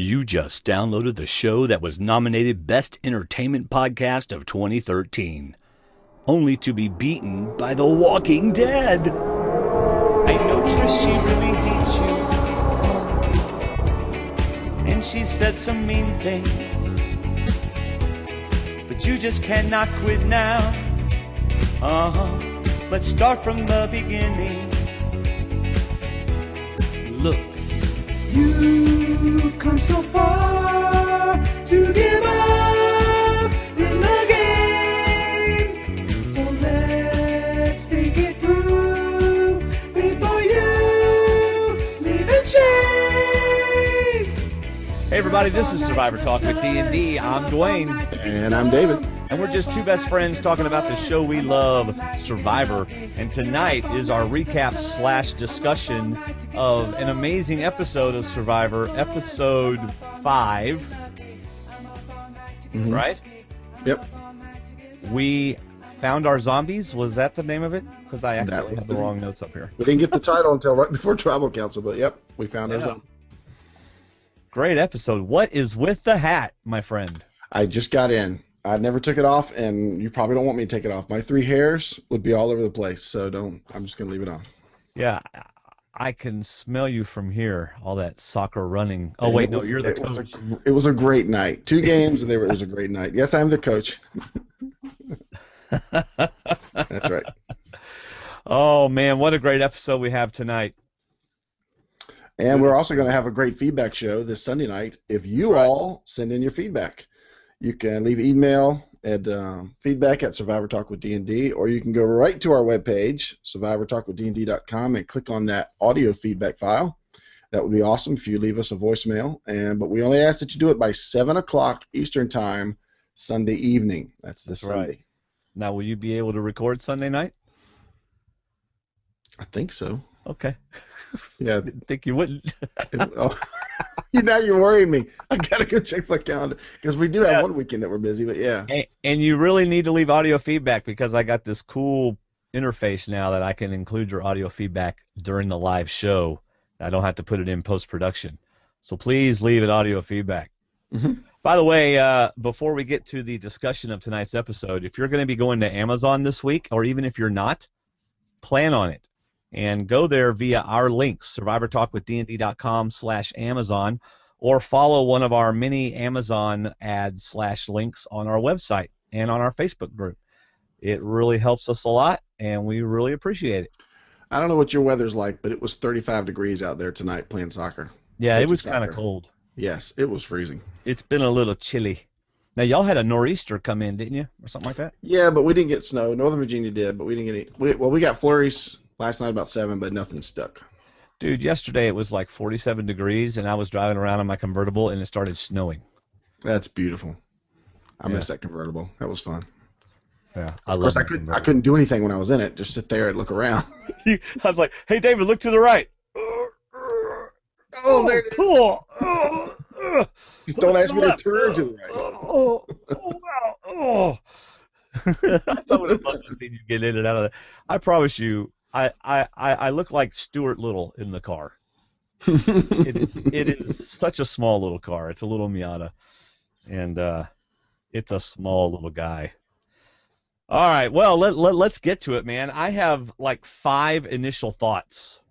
You just downloaded the show that was nominated Best Entertainment Podcast of 2013, only to be beaten by The Walking Dead. I know Trish, she really hates you, and she said some mean things, but you just cannot quit now. Let's start from the beginning. Look, you've come so far to give up in the game, so let's take it through before you leave in shame. Hey everybody, this is Survivor Talk with D&D. I'm Dwaine. And I'm David. And we're just two best friends talking about the show we love, Survivor. And tonight is our recap / discussion of an amazing episode of Survivor, Ep.05. Mm-hmm. Right? Yep. We found our zombies. Was that the name of it? Because I accidentally have the wrong notes up here. We didn't get the title until right before Tribal Council, but yep, we found our zombie. Great episode. What is with the hat, my friend? I just got in. I never took it off, and you probably don't want me to take it off. My 3 hairs would be all over the place, so I'm just going to leave it on. Yeah, I can smell you from here, all that soccer running. Oh, wait, no, you're the coach. It was a great night. 2 games, and it was a great night. Yes, I'm the coach. That's right. Oh, man, what a great episode we have tonight. And we're also going to have a great feedback show this Sunday night. If you all send in your feedback, you can leave email at feedback@survivortalkwithdnd, or you can go right to our webpage, survivortalkwithdnd.com, and click on that audio feedback file. That would be awesome if you leave us a voicemail. But we only ask that you do it by 7 o'clock Eastern Time, Sunday evening. That's this Sunday. Right. Now, will you be able to record Sunday night? I think so. Okay. Yeah. Didn't think you wouldn't. Now you're worrying me. I gotta go check my calendar because we do have one weekend that we're busy. But yeah. And you really need to leave audio feedback because I got this cool interface now that I can include your audio feedback during the live show. I don't have to put it in post-production. So please leave an audio feedback. Mm-hmm. By the way, before we get to the discussion of tonight's episode, if you're going to be going to Amazon this week, or even if you're not, plan on it. And go there via our links, survivortalkwithdnd.com/Amazon, or follow one of our many Amazon ads / links on our website and on our Facebook group. It really helps us a lot, and we really appreciate it. I don't know what your weather's like, but it was 35 degrees out there tonight playing soccer. Yeah, it was kind of cold. Yes, it was freezing. It's been a little chilly. Now, y'all had a nor'easter come in, didn't you, or something like that? Yeah, but we didn't get snow. Northern Virginia did, but we didn't get any. We got flurries last night about 7, but nothing stuck. Dude, yesterday it was like 47 degrees, and I was driving around in my convertible, and it started snowing. That's beautiful. I miss that convertible. That was fun. Yeah, of course, I couldn't do anything when I was in it. Just sit there and look around. I was like, "Hey, David, look to the right." Oh, there it is. Cool. Just don't ask me to turn to the right. Wow. I would have loved to see you get in and out of that. I promise you, I look like Stuart Little in the car. It is such a small little car. It's a little Miata, and it's a small little guy. All right, well, let's get to it, man. I have like 5 initial thoughts.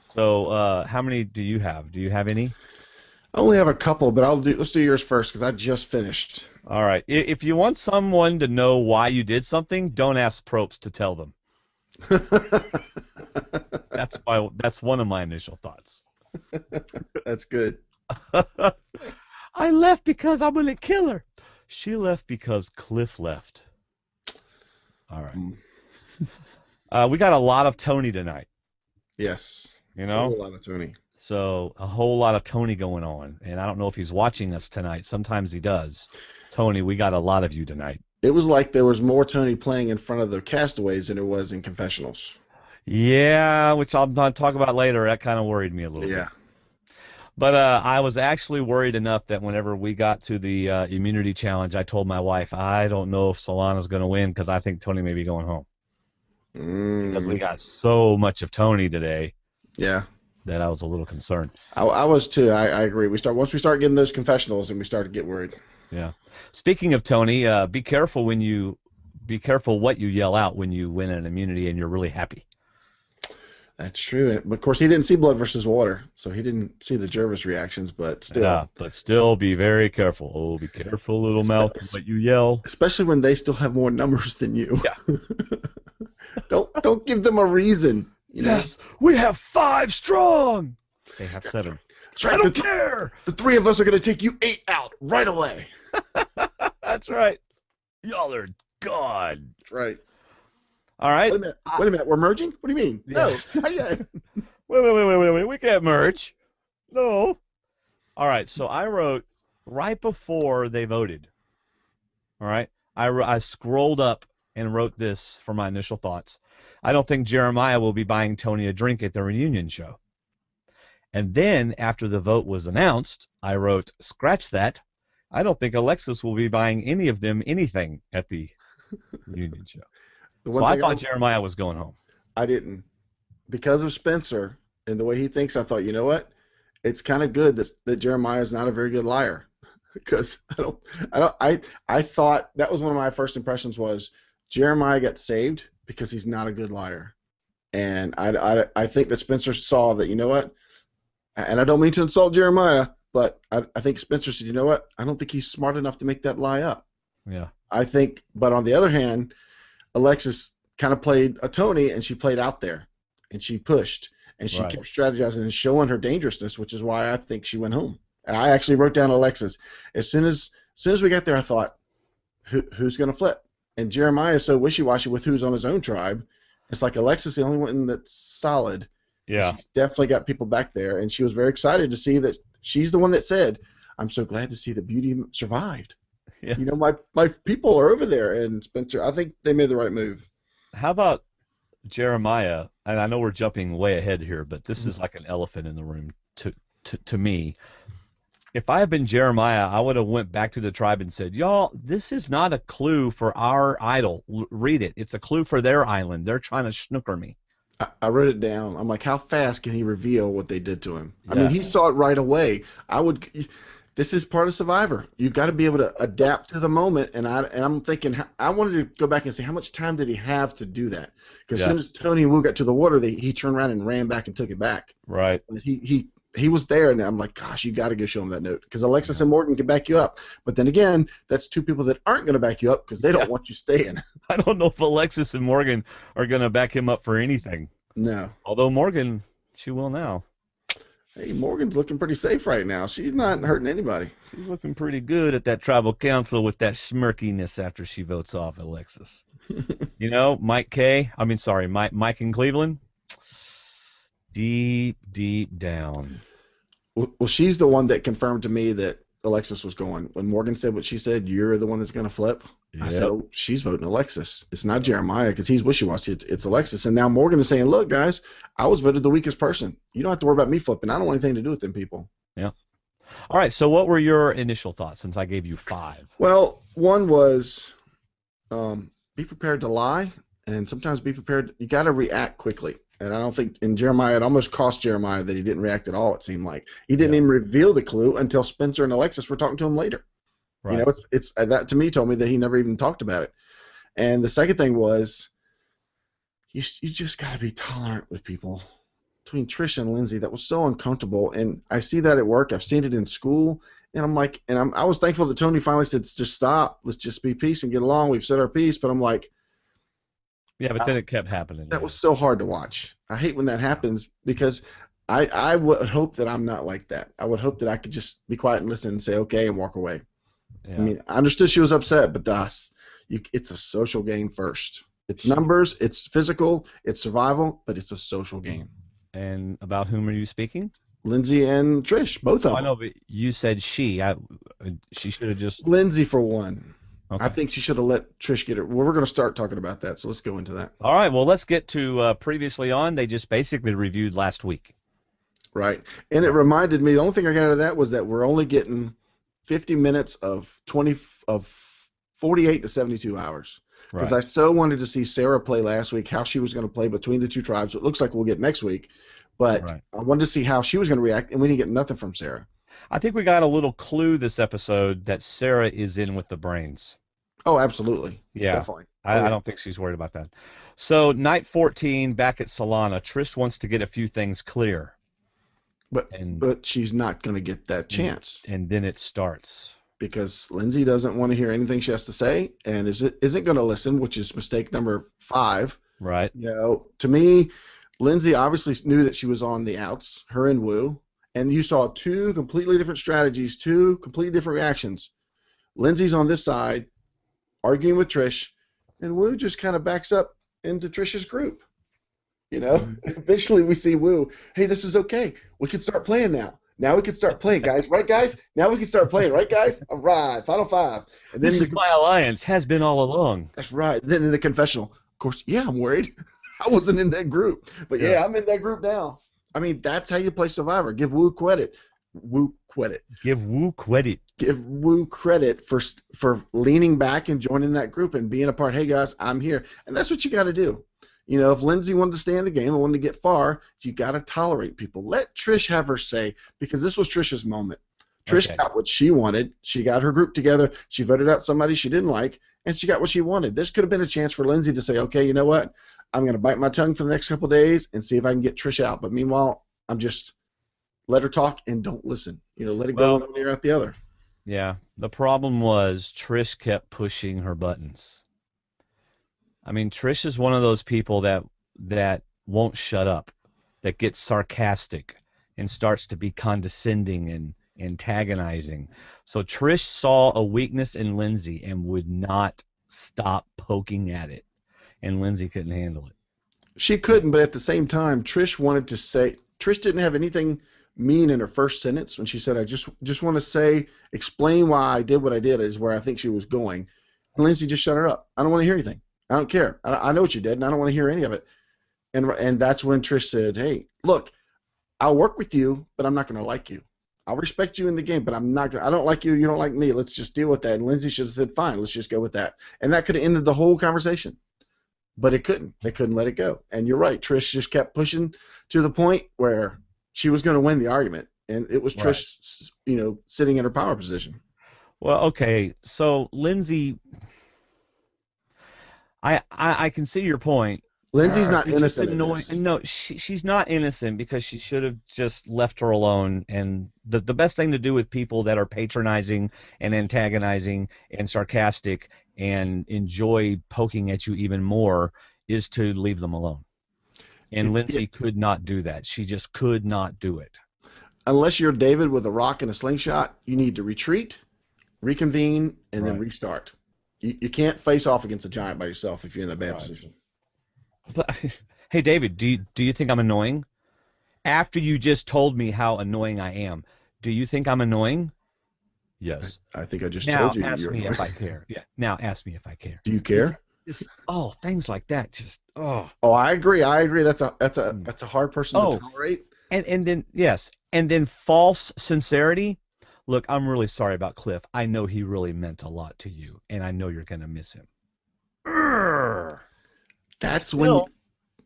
So how many do you have? Do you have any? I only have a couple, but let's do yours first because I just finished. All right. If you want someone to know why you did something, don't ask probst to tell them. That's one of my initial thoughts. That's good. I left because I'm going to kill her. She left because Cliff left. All right. We got a lot of Tony tonight. Yes. You know? A lot of Tony. So a whole lot of Tony going on. And I don't know if he's watching us tonight. Sometimes he does. Tony, we got a lot of you tonight. It was like there was more Tony playing in front of the castaways than there was in confessionals. Yeah, which I'll talk about later. That kind of worried me a little bit. But I was actually worried enough that whenever we got to the immunity challenge, I told my wife, I don't know if Solana's going to win because I think Tony may be going home. Because we got so much of Tony today. Yeah. that I was a little concerned. I was too. I agree. Once we start getting those confessionals, and we start to get worried. Yeah. Speaking of Tony, be careful what you yell out when you win an immunity and you're really happy. That's true. But of course, he didn't see Blood versus Water, so he didn't see the Jervis reactions. But still, Yeah, but still be very careful. Oh, be careful, little mouth, what you yell. especially when they still have more numbers than you. Yeah. Don't give them a reason. You know? Yes, we have 5 strong. They have 7. That's right. I don't care. The 3 of us are going to take you 8 out right away. That's right. Y'all are God. That's right. All right. Wait a minute. We're merging? What do you mean? Yes. No, not yet. Wait. We can't merge. No. All right. So I wrote right before they voted. All right. I scrolled up and wrote this for my initial thoughts. I don't think Jeremiah will be buying Tony a drink at the reunion show. And then after the vote was announced, I wrote, scratch that. I don't think Alexis will be buying any of them anything at the reunion show. So I thought Jeremiah was going home. I didn't. Because of Spencer and the way he thinks, I thought, you know what? It's kind of good that Jeremiah is not a very good liar. Because I thought that was one of my first impressions was Jeremiah got saved because he's not a good liar. And I think that Spencer saw that, you know what? And I don't mean to insult Jeremiah, but I think Spencer said, you know what? I don't think he's smart enough to make that lie up. Yeah. I think, but on the other hand, Alexis kind of played a Tony, and she played out there, and she pushed, and she kept strategizing and showing her dangerousness, which is why I think she went home. And I actually wrote down Alexis. As soon as we got there, I thought, who's going to flip? And Jeremiah is so wishy-washy with who's on his own tribe. It's like Alexis is the only one that's solid. Yeah. She's definitely got people back there, and she was very excited to see that she's the one that said, I'm so glad to see that Beauty survived. Yes. You know, my people are over there, and Spencer, I think they made the right move. How about Jeremiah? And I know we're jumping way ahead here, but this is like an elephant in the room to me. If I had been Jeremiah, I would have went back to the tribe and said, y'all, this is not a clue for our idol. Read it. It's a clue for their island. They're trying to snooker me. I wrote it down. I'm like, how fast can he reveal what they did to him? I Yes. mean, he saw it right away. This is part of Survivor. You've got to be able to adapt to the moment. And I'm thinking, I wanted to go back and say, how much time did he have to do that? Because as soon as Tony and Wu got to the water, he turned around and ran back and took it back. Right. And he was there, and I'm like, gosh, you got to go show him that note. Because Alexis and Morgan can back you up. But then again, that's 2 people that aren't going to back you up because they don't want you staying. I don't know if Alexis and Morgan are going to back him up for anything. No. Although Morgan, she will now. Hey, Morgan's looking pretty safe right now. She's not hurting anybody. She's looking pretty good at that tribal council with that smirkiness after she votes off Alexis. You know, Mike in Cleveland, deep down. Well, she's the one that confirmed to me that Alexis was going. When Morgan said what she said, you're the one that's going to flip. I said, oh, she's voting Alexis. It's not Jeremiah because he's wishy-washy. It's Alexis. And now Morgan is saying, look, guys, I was voted the weakest person. You don't have to worry about me flipping. I don't want anything to do with them people. Yeah. All right, so what were your initial thoughts since I gave you 5? Well, one was be prepared to lie, and sometimes be prepared. You got to react quickly. And I don't think in Jeremiah, it almost cost Jeremiah that he didn't react at all, it seemed like. He didn't even reveal the clue until Spencer and Alexis were talking to him later. Right. You know, it's that to me told me that he never even talked about it. And the second thing was you just got to be tolerant with people. Between Trish and Lindsey, that was so uncomfortable. And I see that at work. I've seen it in school. And I'm like, I was thankful that Tony finally said, just stop. Let's just be peace and get along. We've said our piece. But I'm like, yeah, but then it kept happening. That was so hard to watch. I hate when that happens because I would hope that I'm not like that. I would hope that I could just be quiet and listen and say okay and walk away. Yeah. I mean, I understood she was upset, but it's a social game first. It's numbers, it's physical, it's survival, but it's a social game. And about whom are you speaking? Lindsey and Trish, both of them. I know, but you said she. She should have just... Lindsey for one. Okay. I think she should have let Trish get it. Well, we're going to start talking about that, so let's go into that. All right, well, let's get to previously on. They just basically reviewed last week. Right. And it reminded me, the only thing I got out of that was that we're only getting 50 minutes of 48 to 72 hours. Because I so wanted to see Sarah play last week, how she was going to play between the 2 tribes. It looks like we'll get next week. But Right. I wanted to see how she was going to react, and we didn't get nothing from Sarah. I think we got a little clue this episode that Sarah is in with the brains. Oh, absolutely. Yeah. Definitely. I don't think she's worried about that. So night 14, back at Solana, Trish wants to get a few things clear. But she's not going to get that chance. And then it starts. Because Lindsey doesn't want to hear anything she has to say and isn't going to listen, which is mistake number 5. Right. To me, Lindsey obviously knew that she was on the outs, her and Wu, and you saw 2 completely different strategies, 2 completely different reactions. Lindsey's on this side, arguing with Trish, and Wu just kind of backs up into Trish's group. Eventually we see Wu, hey, this is okay. We can start playing now. Now we can start playing, guys. Right, guys? Now we can start playing, right, guys? All right, final 5. And then this is my alliance, has been all along. That's right. Then in the confessional, of course, yeah, I'm worried. I wasn't in that group. But yeah, I'm in that group now. I mean, that's how you play Survivor. Give Wu credit. Give Wu credit. Give Wu credit for leaning back and joining that group and being a part. Hey, guys, I'm here. And that's what you got to do. If Lindsey wanted to stay in the game and wanted to get far, you got to tolerate people. Let Trish have her say, because this was Trish's moment. Trish got what she wanted. She got her group together. She voted out somebody she didn't like, and she got what she wanted. This could have been a chance for Lindsey to say, okay, you know what? I'm going to bite my tongue for the next couple of days and see if I can get Trish out. But meanwhile, I'm just let her talk and don't listen. Let it go one ear out the other. Yeah. The problem was Trish kept pushing her buttons. I mean, Trish is one of those people that won't shut up, that gets sarcastic and starts to be condescending and antagonizing. So Trish saw a weakness in Lindsey and would not stop poking at it, and Lindsey couldn't handle it. She couldn't, but at the same time, Trish wanted to say – Trish didn't have anything mean in her first sentence when she said, I just want to explain why I did what I did is where I think she was going. And Lindsey just shut her up. I don't want to hear anything. I don't care. I know what you did, and I don't want to hear any of it. And that's when Trish said, hey, look, I'll work with you, but I'm not going to like you. I'll respect you in the game, but I'm not going to – I don't like you. You don't like me. Let's just deal with that. And Lindsey should have said, fine, let's just go with that. And that could have ended the whole conversation. But it couldn't. They couldn't let it go. And you're right. Trish just kept pushing to the point where she was going to win the argument. And it was Trish, sitting in her power position. Well, okay. So Lindsey – I can see your point. Lindsey's not innocent. No, she's not innocent because she should have just left her alone. And the best thing to do with people that are patronizing and antagonizing and sarcastic and enjoy poking at you even more is to leave them alone. And Lindsey could not do that. She just could not do it. Unless you're David with a rock and a slingshot, you need to retreat, reconvene, and then restart. You can't face off against a giant by yourself if you're in that bad position. But, hey, David, do you think I'm annoying? After you just told me how annoying I am, do you think I'm annoying? Yes. I think I just told you. Now ask me if I care. Yeah. Now ask me if I care. Do you care? Things like that. Just Oh, I agree. That's a hard person to tolerate. And then and then false sincerity. Look, I'm really sorry about Cliff. I know he really meant a lot to you, and I know you're going to miss him. That's when you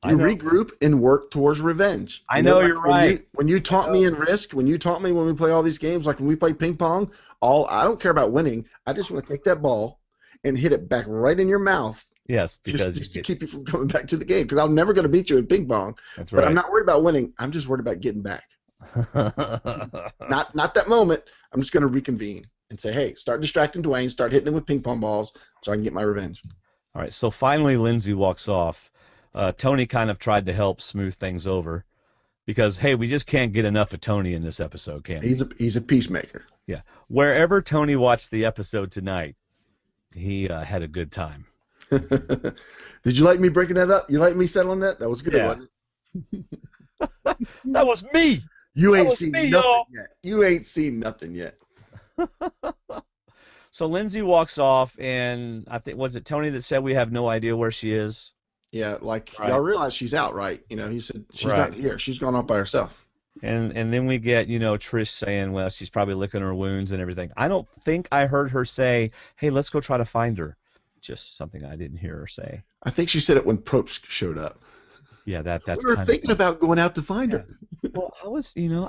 regroup and work towards revenge. I know you're right. When you taught me in Risk, when you taught me when we play all these games, like when we play ping pong, I don't care about winning. I just want to take that ball and hit it back right in your mouth. Yes, because just to keep you from coming back to the game. Because I'm never going to beat you in ping pong. That's right. But I'm not worried about winning. I'm just worried about getting back. Not that moment. I'm just going to reconvene and say, hey, start distracting Dwaine, start hitting him with ping pong balls so I can get my revenge. All right, so finally Lindsey walks off. Tony kind of tried to help smooth things over because, hey, we just can't get enough of Tony in this episode, can we? He's a peacemaker. Yeah. Wherever Tony watched the episode tonight, he had a good time. Did you like me breaking that up? You like me settling that? That was good, wasn't it? That was me. You ain't seen nothing yet. You ain't seen nothing yet. So Lindsey walks off, and I think, was it Tony that said we have no idea where she is? Yeah, y'all realize she's out, right? He said she's not here. She's gone off by herself. And then we get, Trish saying, well, she's probably licking her wounds and everything. I don't think I heard her say, hey, let's go try to find her. Just something I didn't hear her say. I think she said it when probst showed up. Yeah, that's We were kind thinking of about going out to find her. well, I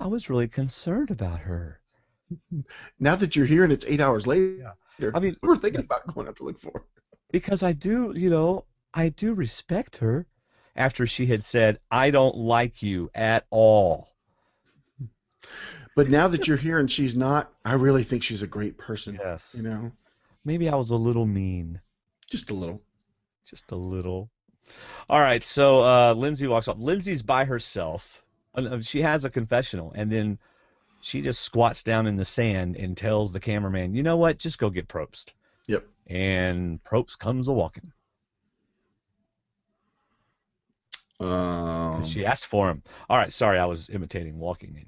was really concerned about her. Now that you're here and it's 8 hours later, I mean, we were thinking about going out to look for her. because I do respect her after she had said, "I don't like you at all." But now that you're here and she's not, I really think she's a great person. Yes. You know, Maybe I was a little mean. just a little. Just a little. All right, so Lindsey walks up. Lindsey's by herself. She has a confessional, and then she just squats down in the sand and tells the cameraman, "You know what? Just go get Probst." Yep. And Probst comes a walking. She asked for him. All right, sorry, I was imitating walking.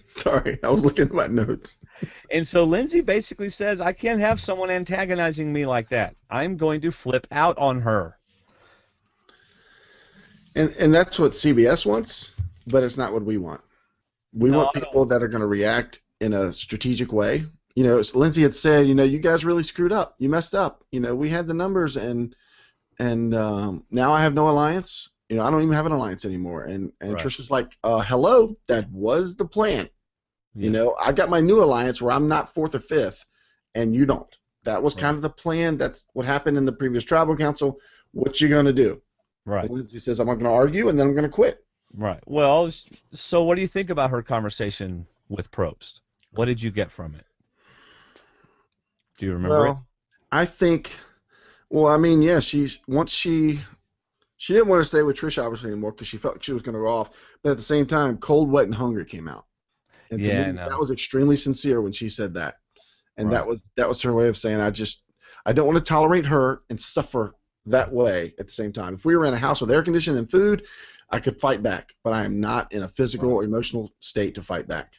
Sorry, I was looking at my notes. And so Lindsey basically says, "I can't have someone antagonizing me like that. I'm going to flip out on her." And that's what CBS wants, but it's not what we want. We No, want I people that are going to react in a strategic way. You know, as Lindsey had said, you guys really screwed up. You messed up. We had the numbers, and now I have no alliance. I don't even have an alliance anymore. And Right. Trisha's like, hello, that was the plan. Yeah. I got my new alliance where I'm not fourth or fifth, and you don't. That was Right. kind of the plan. That's what happened in the previous tribal council. What you going to do? Right. And Lindsey says, I'm not going to argue, and then I'm going to quit. Right. Well, so what do you think about her conversation with Probst? What did you get from it? Do you remember it? I think, yeah, she didn't want to stay with Trish obviously anymore because she felt like she was going to go off. But at the same time, Cold, Wet, and Hungry came out, and to Yeah, I me, know. that was extremely sincere when she said that, and Right. that was her way of saying I don't want to tolerate her and suffer that way at the same time. If we were in a house with air conditioning and food, I could fight back, but I am not in a physical or emotional state to fight back.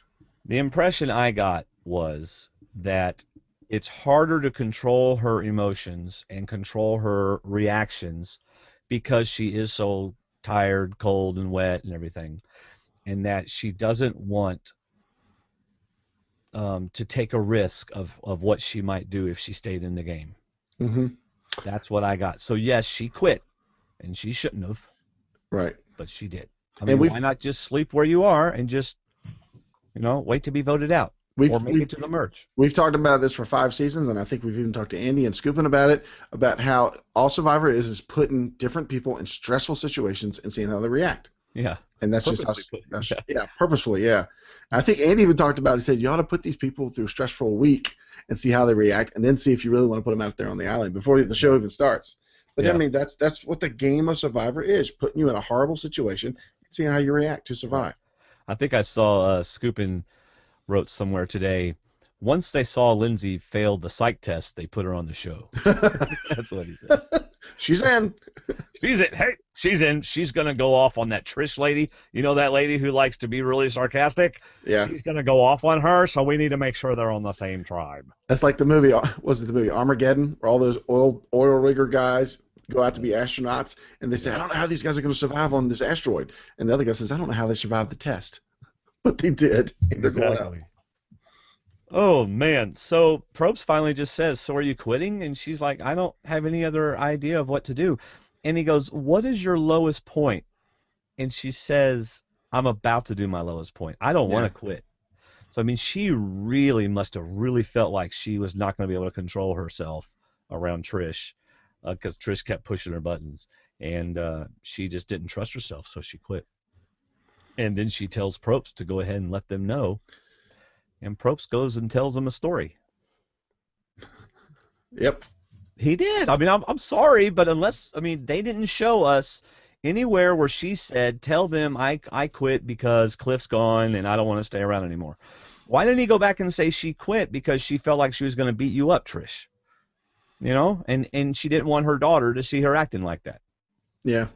The impression I got was that it's harder to control her emotions and control her reactions because she is so tired, cold, and wet and everything, and that she doesn't want to take a risk of what she might do if she stayed in the game. Mm-hmm. That's what I got. So yes, she quit, and she shouldn't have, Right. but she did. And Why not just sleep where you are and just, wait to be voted out or make it to the merge? We've talked about this for 5 seasons, and I think we've even talked to Andy and Scoopin about it, about how all Survivor is putting different people in stressful situations and seeing how they react. Yeah. And that's just Purposely putting- purposefully, yeah. I think Andy even talked about it. He said, you ought to put these people through a stressful week and see how they react, and then see if you really want to put them out there on the island before the show even starts. But Yeah. that's what the game of Survivor is, putting you in a horrible situation and seeing how you react to survive. I think I saw Scoopin wrote somewhere today, once they saw Lindsey failed the psych test, they put her on the show. That's what he said. She's in. She's in. Hey, she's in. She's going to go off on that Trish lady. You know that lady who likes to be really sarcastic? Yeah. She's going to go off on her, so we need to make sure they're on the same tribe. That's like the movie, was it the movie Armageddon, where all those oil rigger guys go out to be astronauts, and they say, I don't know how these guys are going to survive on this asteroid. And the other guy says, I don't know how they survived the test. But they did. And they're going out. Oh, man. So Probst finally just says, so are you quitting? And she's like, I don't have any other idea of what to do. And he goes, what is your lowest point? And she says, I'm about to do my lowest point. I don't want to quit. So, she really must have really felt like she was not going to be able to control herself around Trish because Trish kept pushing her buttons. And she just didn't trust herself, so she quit. And then she tells Probst to go ahead and let them know. And Probst goes and tells them a story. Yep. He did. I'm sorry, but unless, they didn't show us anywhere where she said, tell them I quit because Cliff's gone and I don't want to stay around anymore. Why didn't he go back and say she quit because she felt like she was going to beat you up, Trish? And she didn't want her daughter to see her acting like that. Yeah.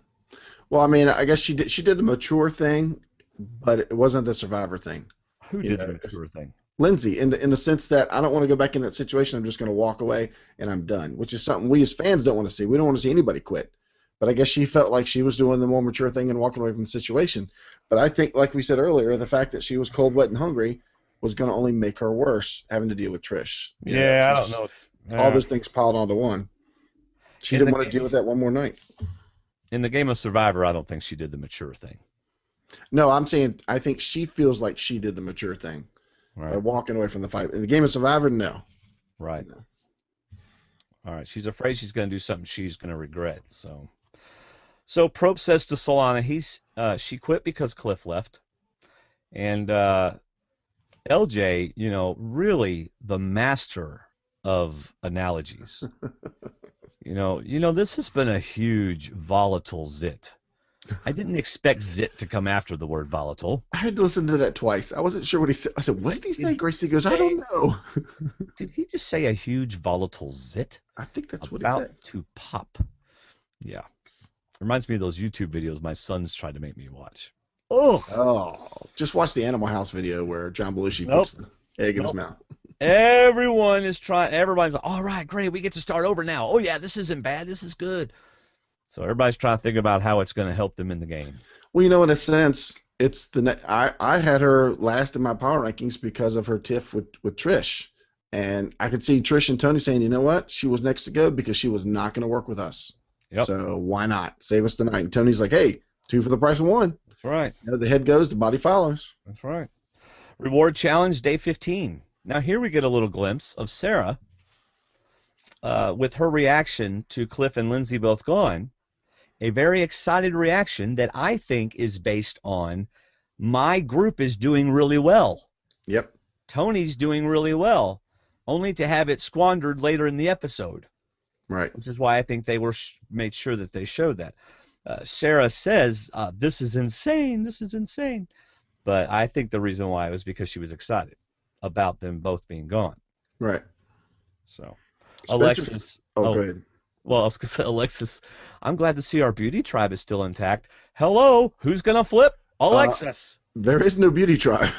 Well, I guess she did the mature thing, but it wasn't the Survivor thing. Who did the mature thing? Lindsey, in the sense that I don't want to go back in that situation. I'm just going to walk away and I'm done, which is something we as fans don't want to see. We don't want to see anybody quit. But I guess she felt like she was doing the more mature thing and walking away from the situation. But I think, like we said earlier, the fact that she was cold, wet, and hungry was going to only make her worse, having to deal with Trish. I don't know. All those things piled onto one. She didn't want to deal with that one more night. in the game of Survivor, I don't think she did the mature thing. No, I'm saying I think she feels like she did the mature thing by Right. walking away from the fight. In the game of Survivor, no. Right. No. All right. She's afraid she's going to do something she's going to regret. So Probst says to Solana, she quit because Cliff left, and LJ, really the master of analogies. This has been a huge volatile zit. I didn't expect zit to come after the word volatile. I had to listen to that twice. I wasn't sure what he said. I said, what did he say? Gracie goes, I don't know. Did he just say a huge volatile zit? I think that's what he About said. to pop. Yeah. Reminds me of those YouTube videos my sons tried to make me watch. Oh, just watch the Animal House video where John Belushi puts the egg in his mouth. Everybody's like, all right, great, we get to start over now. Oh, yeah, this isn't bad. This is good. So everybody's trying to think about how it's going to help them in the game. Well, in a sense, it's I had her last in my power rankings because of her tiff with Trish. And I could see Trish and Tony saying, you know what? She was next to go because she was not going to work with us. Yep. So why not? Save us tonight. And Tony's like, hey, 2 for the price of 1. That's right. The head goes, the body follows. That's right. Reward challenge, day 15. Now here we get a little glimpse of Sarah with her reaction to Cliff and Lindsey both gone. A very excited reaction that I think is based on my group is doing really well. Yep. Tony's doing really well, only to have it squandered later in the episode. Right. Which is why I think they made sure that they showed that. Sarah says, this is insane, this is insane. But I think the reason why was because she was excited about them both being gone. Right. So, Spencer, Alexis. go ahead. Well, I was going to say, Alexis, I'm glad to see our beauty tribe is still intact. Hello, who's going to flip? Alexis. There is no beauty tribe.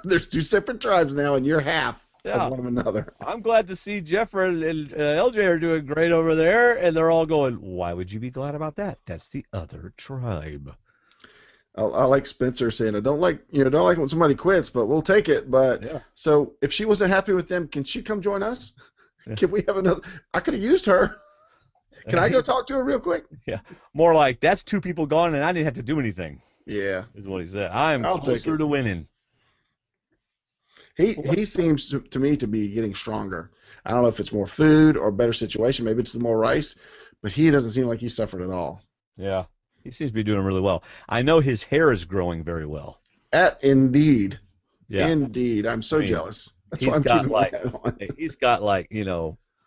There's 2 separate tribes now, and you're half of one another. I'm glad to see Jeffrey and LJ are doing great over there, and they're all going, why would you be glad about that? That's the other tribe. I like Spencer saying, I don't like when somebody quits, but we'll take it. But so if she wasn't happy with them, can she come join us? Can we have another? I could have used her. Can I go talk to her real quick? Yeah, more like that's 2 people gone, and I didn't have to do anything. Yeah, is what he said. I'm closer to winning. He seems to me to be getting stronger. I don't know if it's more food or a better situation. Maybe it's the more rice, but he doesn't seem like he suffered at all. Yeah, he seems to be doing really well. I know his hair is growing very well. Indeed. Yeah. Indeed. I'm so jealous. That's why I'm keeping my hat on. He's got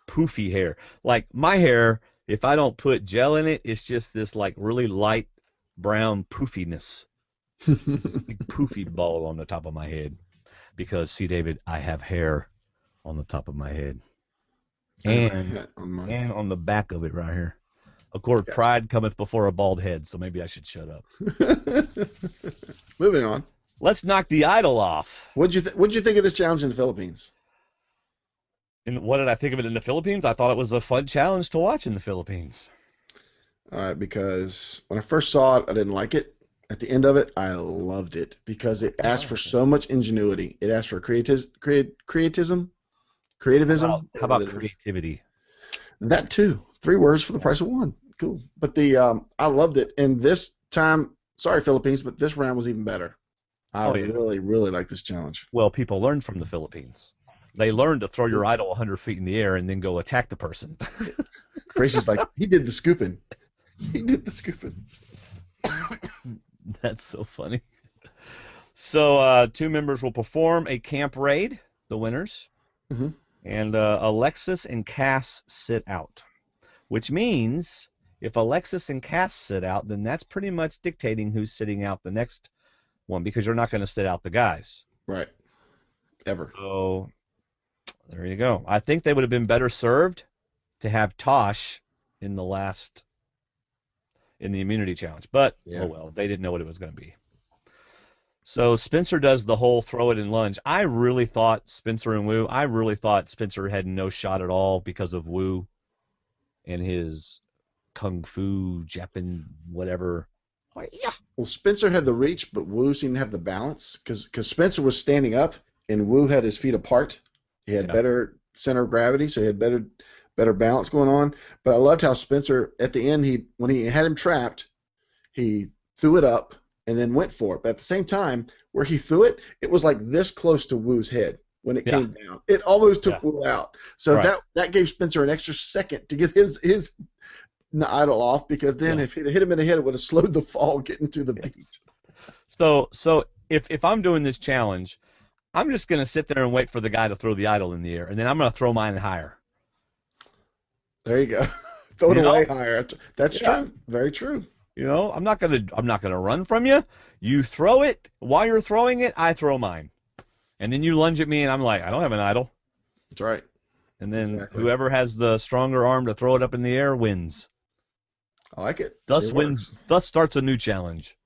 poofy hair. Like my hair, if I don't put gel in it, it's just this really light brown poofiness. This big poofy ball on the top of my head. Because, see, David, I have hair on the top of my head. And on the back of it right here. Of course, pride cometh before a bald head, so maybe I should shut up. Moving on. Let's knock the idol off. What'd you think of this challenge in the Philippines? And what did I think of it in the Philippines? I thought it was a fun challenge to watch in the Philippines. Because when I first saw it, I didn't like it. At the end of it, I loved it because it asked for so much ingenuity. It asked for creativism. How about creativity? That too. 3 words for the price of 1. Cool. But I loved it. And this time, sorry Philippines, but this round was even better. I really, really like this challenge. Well, people learned from the Philippines. They learned to throw your idol 100 feet in the air and then go attack the person. Gracie's like, he did the scooping. He did the scooping. That's so funny. So 2 members will perform a camp raid, the winners. Mm-hmm. And Alexis and Cass sit out. Which means if Alexis and Cass sit out, then that's pretty much dictating who's sitting out the next one because you're not going to sit out the guys. Right. Ever. So there you go. I think they would have been better served to have Tosh in the immunity challenge. But, oh well, they didn't know what it was going to be. So Spencer does the whole throw it and lunge. I really thought Spencer had no shot at all because of Wu and his kung fu, Japan, whatever. Oh, yeah. Well, Spencer had the reach, but Wu seemed to have the balance because Spencer was standing up and Wu had his feet apart. He had better center of gravity, so he had better better balance going on. But I loved how Spencer at the end, when he had him trapped, he threw it up and then went for it. But at the same time, where he threw it, it was like this close to Wu's head when it came down. It almost took Wu out. So that gave Spencer an extra second to get his idol off, because then if he'd hit him in the head, it would have slowed the fall getting to the beach. So if I'm doing this challenge, I'm just going to sit there and wait for the guy to throw the idol in the air, and then I'm going to throw mine higher. There you go. Throw it away higher. That's true. Very true. You know, I'm not gonna run from you. You throw it. While you're throwing it, I throw mine, and then you lunge at me, and I'm like, I don't have an idol. That's right. And then whoever has the stronger arm to throw it up in the air wins. I like it. Thus starts a new challenge.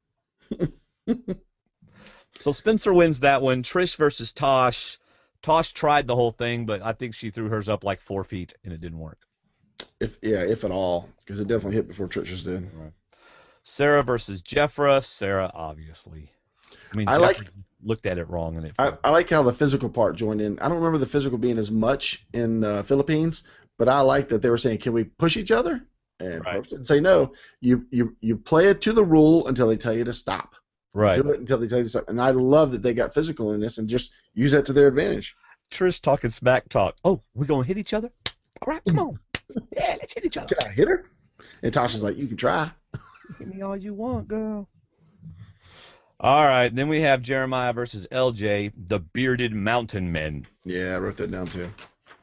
So Spencer wins that one. Trish versus Tosh. Tosh tried the whole thing, but I think she threw hers up like 4 feet, and it didn't work. If at all, because it definitely hit before Trish's did. Right. Sarah versus Jeffra. Sarah, obviously. I mean, looked at it wrong, and I like how the physical part joined in. I don't remember the physical being as much in Philippines, but I like that they were saying, "Can we push each other?" And folks didn't say no. You play it to the rule until they tell you to stop. Right. Do it until they tell you to stop. And I love that they got physical in this and just use that to their advantage. Trish talking smack talk. Oh, we're gonna hit each other? All right, come on. Yeah, let's hit each other. Can I hit her? And Tasha's like, you can try. Hit me all you want, girl. All right, then we have Jeremiah versus LJ, the bearded mountain men. Yeah, I wrote that down too.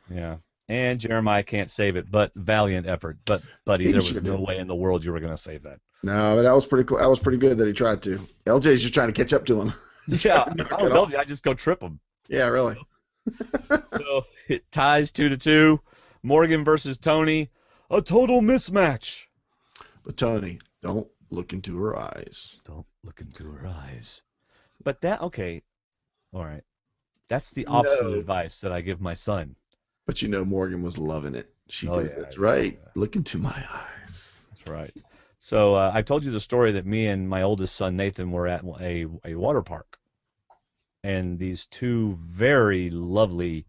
Yeah. And Jeremiah can't save it, but valiant effort. But, buddy, there was no way in the world you were going to save that. No, but that was pretty cool. That was pretty good that he tried to. LJ's just trying to catch up to him. Yeah, if I was LJ, I'd just go trip him. Yeah, really. So it ties 2-2. Morgan versus Tony, a total mismatch. But Tony, don't look into her eyes. Don't look into her eyes. But all right. That's the opposite advice that I give my son. But Morgan was loving it. She goes, that's right. Yeah. Look into my eyes. That's right. So I told you the story that me and my oldest son, Nathan, were at a water park. And these two very lovely,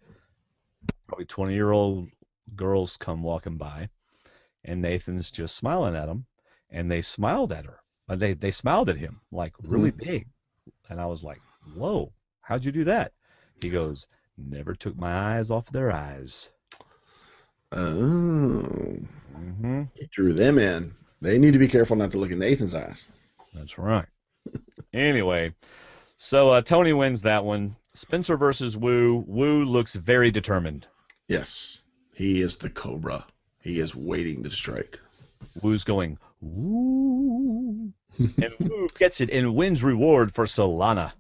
probably 20-year-old girls come walking by, and Nathan's just smiling at them, and they smiled at her. They smiled at him, like really big. And I was like, whoa, how'd you do that? He goes, never took my eyes off their eyes. Oh. He drew them in. They need to be careful not to look in Nathan's eyes. That's right. Anyway, so Tony wins that one. Spencer versus Wu. Wu looks very determined. Yes. He is the Cobra. He is waiting to strike. Wu's going, woo. And Wu gets it and wins reward for Solana.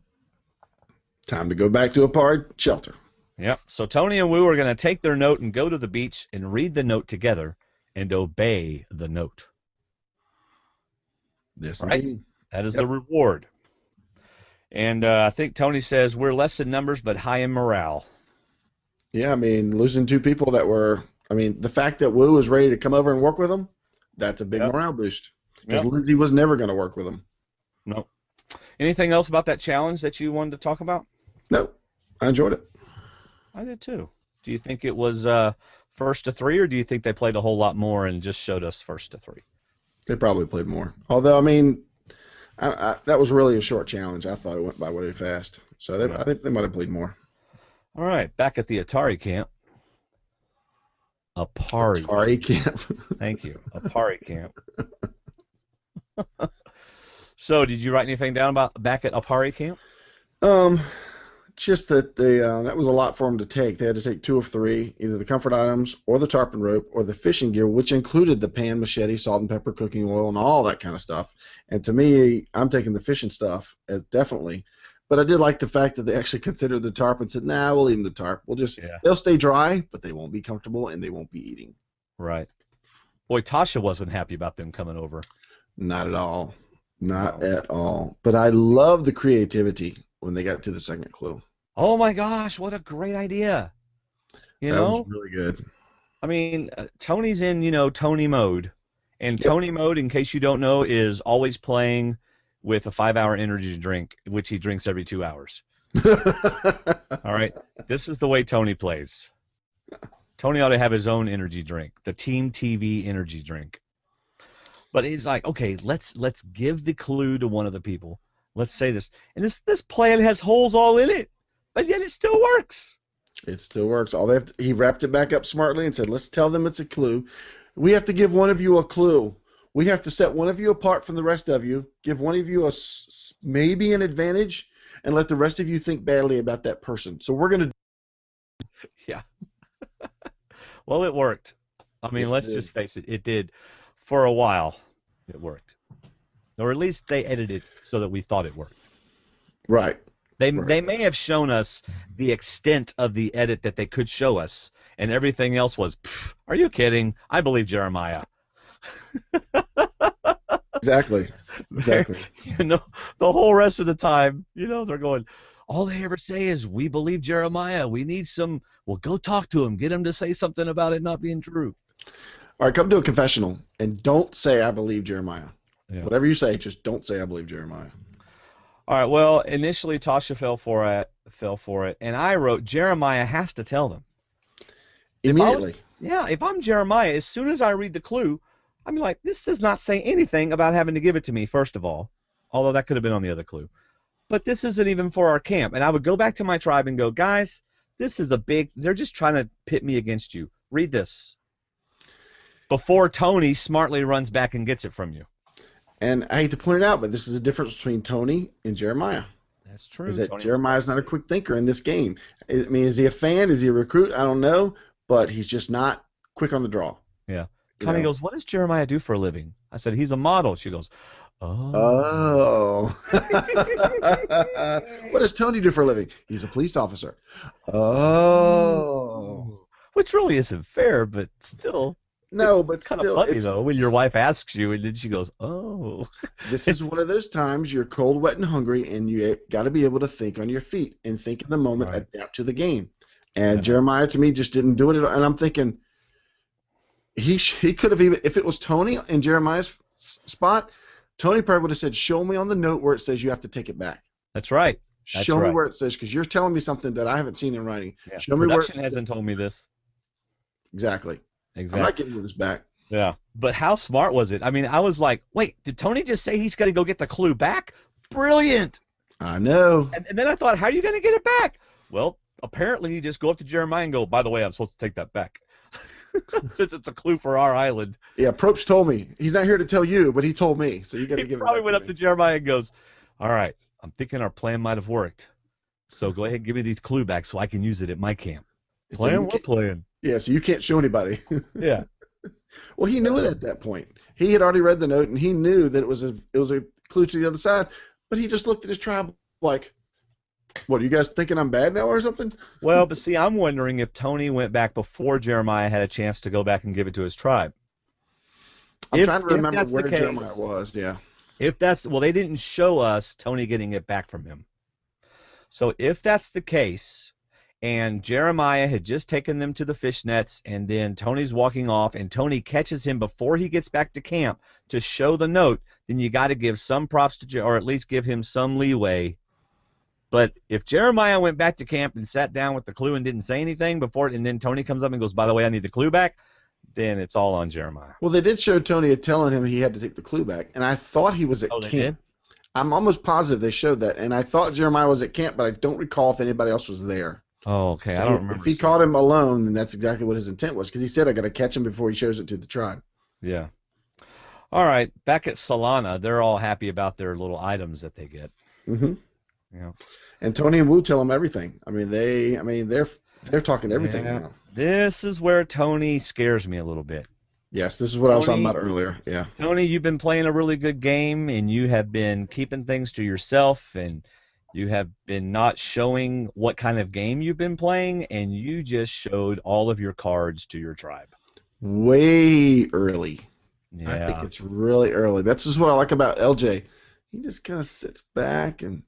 Time to go back to a park shelter. Yep. So Tony and Wu are going to take their note and go to the beach and read the note together and obey the note. Yes, right? indeed. That is the reward. And I think Tony says we're less in numbers but high in morale. Yeah, I mean, losing two people that were, the fact that Wu was ready to come over and work with them, that's a big morale boost. Because Lindsey was never going to work with him. No. Anything else about that challenge that you wanted to talk about? No. I enjoyed it. I did too. Do you think it was first to 3, or do you think they played a whole lot more and just showed us first to 3? They probably played more. Although, that was really a short challenge. I thought it went by really fast. So I think they might have played more. All right, back at the Atari camp. Atari camp. Thank you. Atari camp. So, did you write anything down about back at Atari camp? Just that that was a lot for them to take. They had to take 2 of 3, either the comfort items or the tarpon rope or the fishing gear, which included the pan, machete, salt and pepper, cooking oil, and all that kind of stuff. And to me, I'm taking the fishing stuff as definitely. But I did like the fact that they actually considered the tarp and said, nah, we'll leave them the tarp. They'll stay dry, but they won't be comfortable and they won't be eating. Right. Boy, Tasha wasn't happy about them coming over. Not at all. Not at all. But I love the creativity when they got to the second clue. Oh my gosh, what a great idea. That was really good. Tony's in, Tony mode. And Tony mode, in case you don't know, is always playing with a 5-hour energy drink, which he drinks every 2 hours. All right? This is the way Tony plays. Tony ought to have his own energy drink, the Team TV energy drink. But he's like, okay, let's give the clue to one of the people. Let's say this. And this plan has holes all in it, but yet it still works. It still works. He wrapped it back up smartly and said, let's tell them it's a clue. We have to give one of you a clue. We have to set one of you apart from the rest of you, give one of you maybe an advantage, and let the rest of you think badly about that person. So we're going to... Yeah. Well, it worked. I mean, let's just face it. It did. For a while, it worked. Or at least they edited it so that we thought it worked. Right. They may have shown us the extent of the edit that they could show us, and everything else was, are you kidding? I believe Jeremiah. Exactly. You know, the whole rest of the time, you know, they're going, all they ever say is, we believe Jeremiah. We need some, well, go talk to him. Get him to say something about it not being true. All right, come to a confessional, and don't say I believe Jeremiah. Yeah. Whatever you say, just don't say I believe Jeremiah. All right, well, initially Tasha fell for it, and I wrote, Jeremiah has to tell them. Immediately. If I'm Jeremiah, as soon as I read the clue, I'm like, this does not say anything about having to give it to me, first of all, although that could have been on the other clue. But this isn't even for our camp. And I would go back to my tribe and go, guys, this is they're just trying to pit me against you. Read this. Before Tony smartly runs back and gets it from you. And I hate to point it out, but this is a difference between Tony and Jeremiah. That's true. Is that Jeremiah's not a quick thinker in this game. I mean, is he a fan? Is he a recruit? I don't know. But he's just not quick on the draw. Yeah. Connie goes, what does Jeremiah do for a living? I said, he's a model. She goes, oh. What does Tony do for a living? He's a police officer. Oh. Which really isn't fair, but still. No, but it's kind of funny, though, when your wife asks you, and then she goes, oh. This is one of those times you're cold, wet, and hungry, and you got to be able to think on your feet and think in the moment, right. Adapt to the game. And Jeremiah, to me, just didn't do it. And I'm thinking, he could have even, if it was Tony in Jeremiah's spot, Tony probably would have said, show me on the note where it says you have to take it back. That's right. Show me where it says, because you're telling me something that I haven't seen in writing. Yeah. Show me Production hasn't told me this. Exactly. I'm not giving you this back. Yeah. But how smart was it? I mean, I was like, wait, did Tony just say he's got to go get the clue back? Brilliant. I know. And then I thought, how are you going to get it back? Well, apparently you just go up to Jeremiah and go, by the way, I'm supposed to take that back. Since it's a clue for our island. Yeah, Probst told me. He's not here to tell you, but he told me. So you got to give it back. He probably went up to Jeremiah and goes, all right, I'm thinking our plan might have worked. So go ahead and give me the clue back so I can use it at my camp. Plan? What plan? Yeah, so you can't show anybody. Yeah. Well, he knew it at that point. He had already read the note, and he knew that it was a clue to the other side, but he just looked at his tribe like, what, are you guys thinking I'm bad now or something? Well, but see, I'm wondering if Tony went back before Jeremiah had a chance to go back and give it to his tribe. I'm trying to remember where Jeremiah was, yeah. If that's, well, they didn't show us Tony getting it back from him. So if that's the case, and Jeremiah had just taken them to the fish nets, and then Tony's walking off, and Tony catches him before he gets back to camp to show the note, then you got to give some props to or at least give him some leeway. But if Jeremiah went back to camp and sat down with the clue and didn't say anything before it, and then Tony comes up and goes, by the way, I need the clue back, then it's all on Jeremiah. Well, they did show Tony telling him he had to take the clue back, and I thought he was at camp. They did? I'm almost positive they showed that, and I thought Jeremiah was at camp, but I don't recall if anybody else was there. Oh, okay. So I don't remember. If he caught him alone, then that's exactly what his intent was, because he said, I got to catch him before he shows it to the tribe. Yeah. All right. Back at Solana, they're all happy about their little items that they get. Mm-hmm. Yeah. And Tony and Wu tell them everything. They're talking everything now. This is where Tony scares me a little bit. Yes, this is what I was talking about earlier. Yeah. Tony, you've been playing a really good game, and you have been keeping things to yourself, and you have been not showing what kind of game you've been playing, and you just showed all of your cards to your tribe. Way early. Yeah. I think it's really early. That's just what I like about LJ. He just kind of sits back and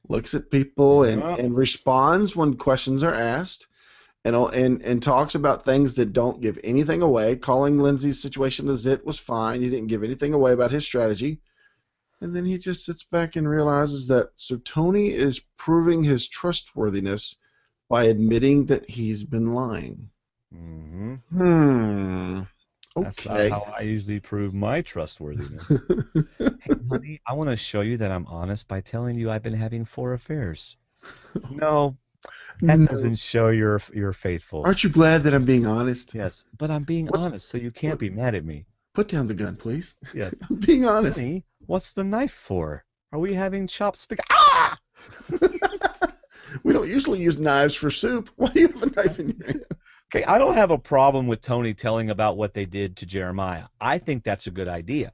looks at people and responds when questions are asked, and talks about things that don't give anything away. Calling Lindsey's situation a zit was fine. He didn't give anything away about his strategy. And then he just sits back and realizes that so Tony is proving his trustworthiness by admitting that he's been lying. Mm-hmm. That's not Okay. how I usually prove my trustworthiness. Hey, honey, I want to show you that I'm honest by telling you I've been having 4 affairs. No, that No. doesn't show you're faithful. Aren't you glad that I'm being honest? Yes, but I'm being What's- honest, so you can't what- be mad at me. Put down the gun, please. Yes. I'm being honest. Honey, what's the knife for? Are we having chopped spaghetti? Ah! We don't usually use knives for soup. Why do you have a knife in your hand? Okay, I don't have a problem with Tony telling about what they did to Jeremiah. I think that's a good idea.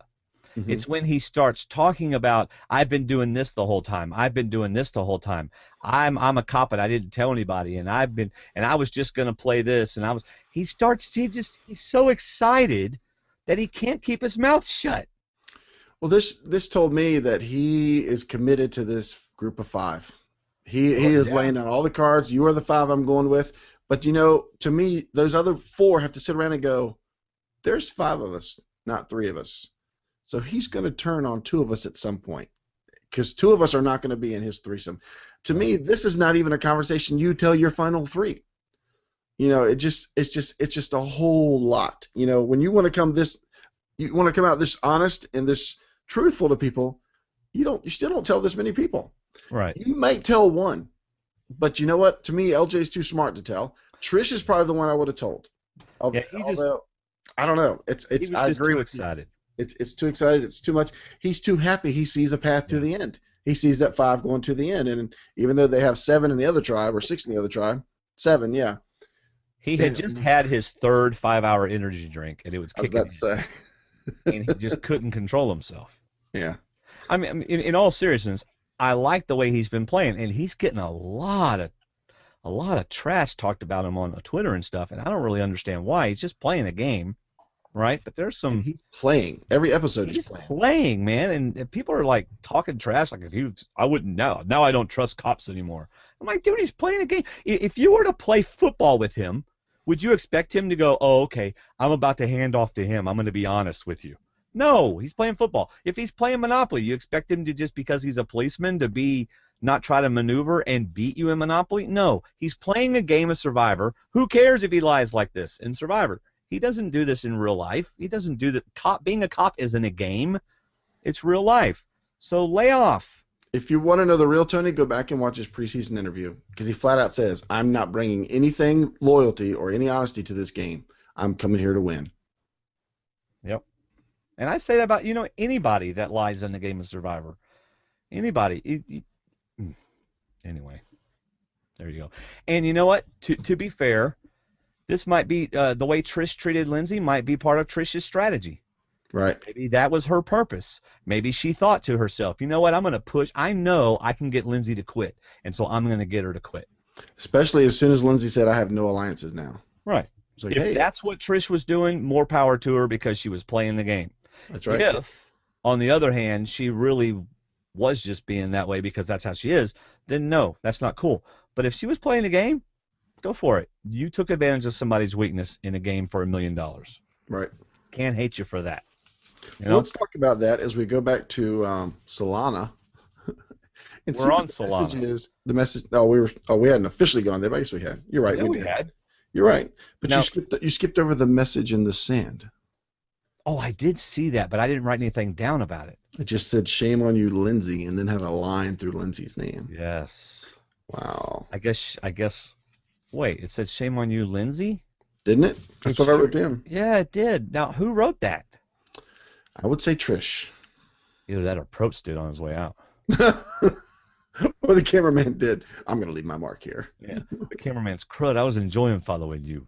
Mm-hmm. It's when he starts talking about, I've been doing this the whole time. I've been doing this the whole time. I'm a cop and I didn't tell anybody, and I was just gonna play this, and he's so excited that he can't keep his mouth shut. Well, this told me that he is committed to this group of 5. He is laying down all the cards. You are the 5 I'm going with. But, to me, those other 4 have to sit around and go, there's 5 of us, not 3 of us. So he's going to turn on 2 of us at some point because 2 of us are not going to be in his threesome. To me, this is not even a conversation you tell your final 3. It's just a whole lot. When you want to come out this honest and this truthful to people, you still don't tell this many people. Right. You might tell 1, but you know what? To me, LJ's too smart to tell. Trish is probably the one I would have told. Yeah, I don't know. He was just too excited. It's too excited. It's too much. He's too happy. He sees a path to the end. He sees that 5 going to the end, and even though they have 7 in the other tribe or 6 in the other tribe, 7, yeah. He had just had his 3rd 5-hour energy drink, and it was I was kicking about to say. and he just couldn't control himself. Yeah. I mean, in all seriousness, I like the way he's been playing, and he's getting a lot of trash talked about him on Twitter and stuff, and I don't really understand why. He's just playing a game, right? But there's some. He's playing every episode. He's playing, man, and people are like talking trash. Like I wouldn't know. Now I don't trust cops anymore. I'm like, dude, he's playing a game. If you were to play football with him, would you expect him to go, oh, okay, I'm about to hand off to him. I'm going to be honest with you. No, he's playing football. If he's playing Monopoly, you expect him to, just because he's a policeman, to not try to maneuver and beat you in Monopoly? No, he's playing a game of Survivor. Who cares if he lies like this in Survivor? He doesn't do this in real life. He doesn't do that. Being a cop isn't a game. It's real life. So lay off. If you want to know the real Tony, go back and watch his preseason interview because he flat out says, I'm not bringing anything loyalty or any honesty to this game. I'm coming here to win. Yep. And I say that about, anybody that lies in the game of Survivor. Anybody. Anyway, there you go. And you know what? To be fair, this might be the way Trish treated Lindsey might be part of Trish's strategy. Right. Maybe that was her purpose. Maybe she thought to herself, you know what? I'm going to push. I know I can get Lindsey to quit, and so I'm going to get her to quit. Especially as soon as Lindsey said, I have no alliances now. Right. It's like, If hey, that's what Trish was doing, more power to her because she was playing the game. that's right. If, on the other hand, she really was just being that way because that's how she is, then no, that's not cool. But if she was playing the game, go for it. You took advantage of somebody's weakness in a game for $1 million. Right. Can't hate you for that. Well, let's talk about that as we go back to Solana. And We're on Solana. The message. We hadn't officially gone there, but I guess we had. You're right. Yeah, we we did. had. You're right. But Now- you skipped over the message in the sand. Oh, I did see that, but I didn't write anything down about it. It just said, shame on you, Lindsey, and then had a line through Lindsey's name. Yes. Wow. I guess. Wait, it said shame on you, Lindsey? Didn't it? That's what I wrote down. Yeah, it did. Now, who wrote that? I would say Trish. Either that or Probst did on his way out. Or the cameraman did. I'm going to leave my mark here. Yeah, the cameraman's crud. I was enjoying following you.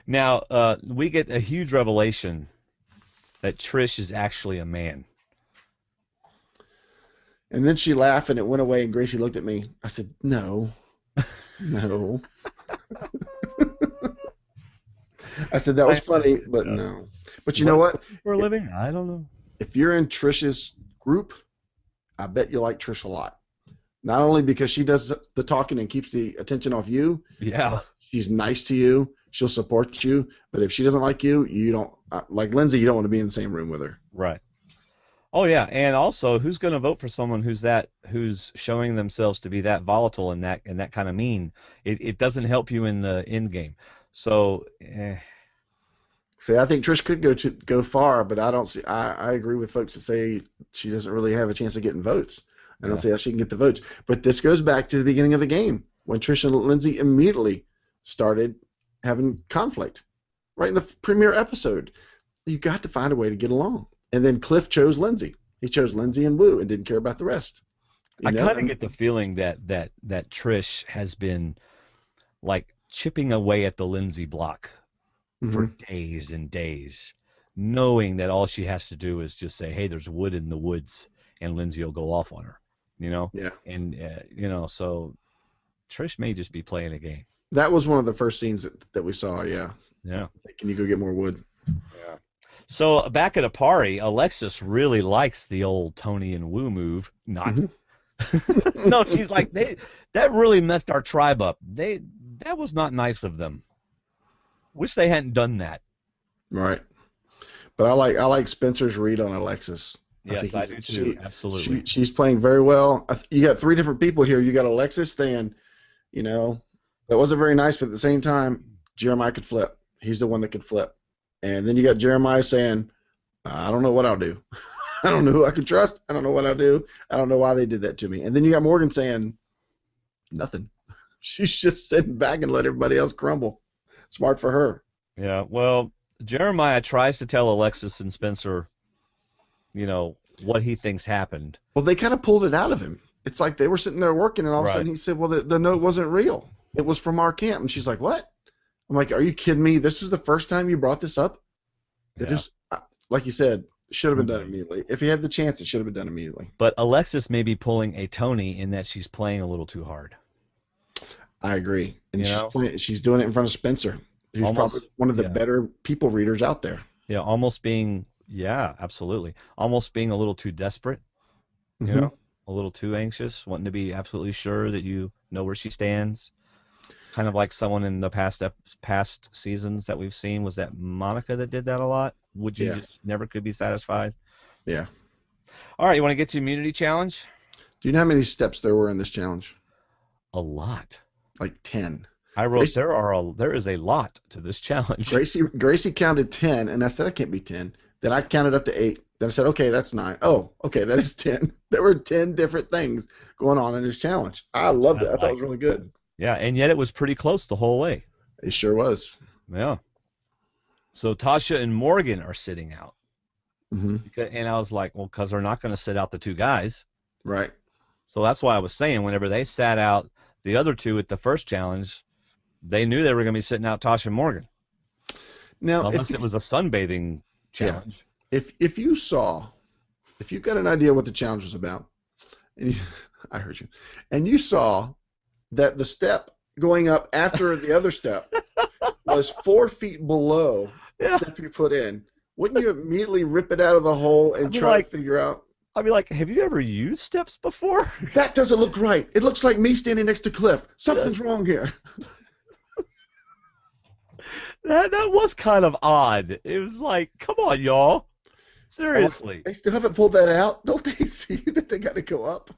Now, we get a huge revelation that Trish is actually a man. And then she laughed and it went away and Gracie looked at me. I said, no. No. I said, that was funny, but no. But you know what? For a living? I don't know. If you're in Trish's group, I bet you like Trish a lot. Not only because she does the talking and keeps the attention off you. Yeah. She's nice to you. She'll support you. But if she doesn't like you, you don't like Lindsey. You don't want to be in the same room with her. Right. Oh yeah, and also who's going to vote for someone who's showing themselves to be that volatile and that kind of mean? It doesn't help you in the end game. So See, I think Trish could go far, but I don't see. I agree with folks that say she doesn't really have a chance of getting votes. I don't see how she can get the votes. But this goes back to the beginning of the game when Trish and Lindsey immediately started having conflict. Right in the premiere episode, you got to find a way to get along. And then Cliff chose Lindsey. He chose Lindsey and Woo and didn't care about the rest. I kind of get the feeling that Trish has been like chipping away at the Lindsey block for days and days, knowing that all she has to do is just say, "Hey, there's wood in the woods," and Lindsey will go off on her. Yeah. And so Trish may just be playing a game. That was one of the first scenes that we saw. Yeah. Yeah. Can you go get more wood? Yeah. So back at Apari, Alexis really likes the old Tony and Woo move. Not. No, she's like, that really messed our tribe up. That was not nice of them. Wish they hadn't done that. Right. But I like Spencer's read on Alexis. Yes, I do too. Absolutely. She's playing very well. You got three different people here. You got Alexis saying, that wasn't very nice, but at the same time, Jeremiah could flip. He's the one that could flip. And then you got Jeremiah saying, I don't know what I'll do. I don't know who I can trust. I don't know what I'll do. I don't know why they did that to me. And then you got Morgan saying, nothing. She's just sitting back and let everybody else crumble. Smart for her. Yeah, well, Jeremiah tries to tell Alexis and Spencer, what he thinks happened. Well, they kind of pulled it out of him. It's like they were sitting there working, and all of a sudden he said, well, the note wasn't real. It was from our camp. And she's like, what? I'm like, are you kidding me? This is the first time you brought this up? It is, like you said, it should have been done immediately. If he had the chance, it should have been done immediately. But Alexis may be pulling a Tony in that she's playing a little too hard. I agree. And she's doing it in front of Spencer, who's probably one of the better people readers out there. Yeah, absolutely. Almost being a little too desperate, a little too anxious, wanting to be absolutely sure that you know where she stands. Kind of like someone in the past seasons that we've seen. Was that Monica that did that a lot? Would you just never could be satisfied? Yeah. All right, you want to get to Immunity Challenge? Do you know how many steps there were in this challenge? A lot. Like 10. I wrote there is a lot to this challenge. Gracie counted 10, and I said I can't be 10. Then I counted up to 8. Then I said, okay, that's 9. Oh, okay, that is 10. There were 10 different things going on in this challenge. I loved it. I thought it was really good. Yeah, and yet it was pretty close the whole way. It sure was. Yeah. So Tasha and Morgan are sitting out. And I was like, well, because they're not going to sit out the two guys. Right. So that's why I was saying whenever they sat out the other two at the first challenge, they knew they were going to be sitting out Tasha and Morgan. Now, unless it was a sunbathing challenge. Yeah. If you got an idea what the challenge was about, and I heard you, and you saw that the step going up after the other step was 4 feet below the step you put in, wouldn't you immediately rip it out of the hole and try to figure out? I'd be like, have you ever used steps before? That doesn't look right. It looks like me standing next to Cliff. Something's wrong here. That was kind of odd. It was like, come on, y'all. Seriously. They still haven't pulled that out? Don't they see that they got to go up?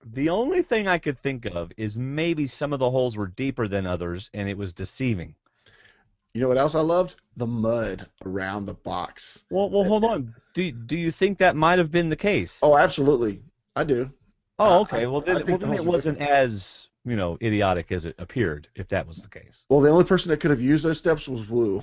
The only thing I could think of is maybe some of the holes were deeper than others, and it was deceiving. You know what else I loved? The mud around the box. Well, hold on. Do you think that might have been the case? Oh, absolutely. I do. Oh, okay. Well, then it wasn't as, idiotic as it appeared, if that was the case. Well, the only person that could have used those steps was Woo.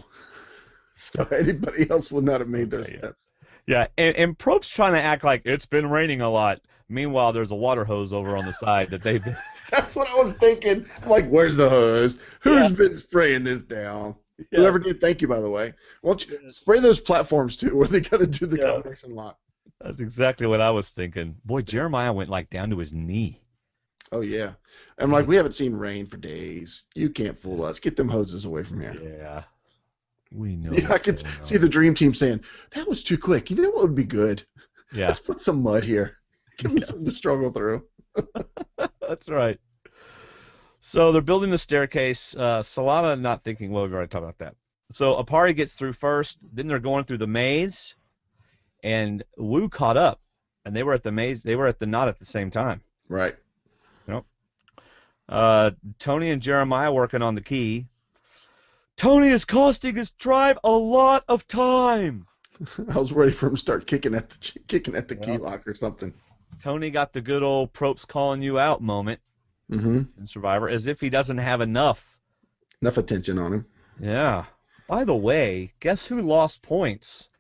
So anybody else would not have made those steps. Yeah, and Probst's trying to act like it's been raining a lot. Meanwhile, there's a water hose over on the side that they've been... That's what I was thinking. I'm like, where's the hose? Who's been spraying this down? Yeah. Whoever did, thank you, by the way. Why don't you spray those platforms, too, where they got to do the combination lock. That's exactly what I was thinking. Boy, Jeremiah went, down to his knee. Oh, yeah. I'm like, we haven't seen rain for days. You can't fool us. Get them hoses away from here. Yeah. We know. I could see the dream team saying, that was too quick. You know what would be good? Yeah. Let's put some mud here. Give them something to struggle through. That's right. So they're building the staircase. Solana not thinking, well, we've already talked about that. So Apari gets through first. Then they're going through the maze. And Woo caught up And they were at the maze. They were at the knot at the same time. Right. Yep. Tony and Jeremiah working on the key. Tony is costing his tribe a lot of time. I was ready for him to start kicking at the key Yep. lock or something. Tony got the good old probst calling you out moment Mm-hmm. in Survivor, as if he doesn't have enough. Enough attention on him. Yeah. By the way, guess who lost points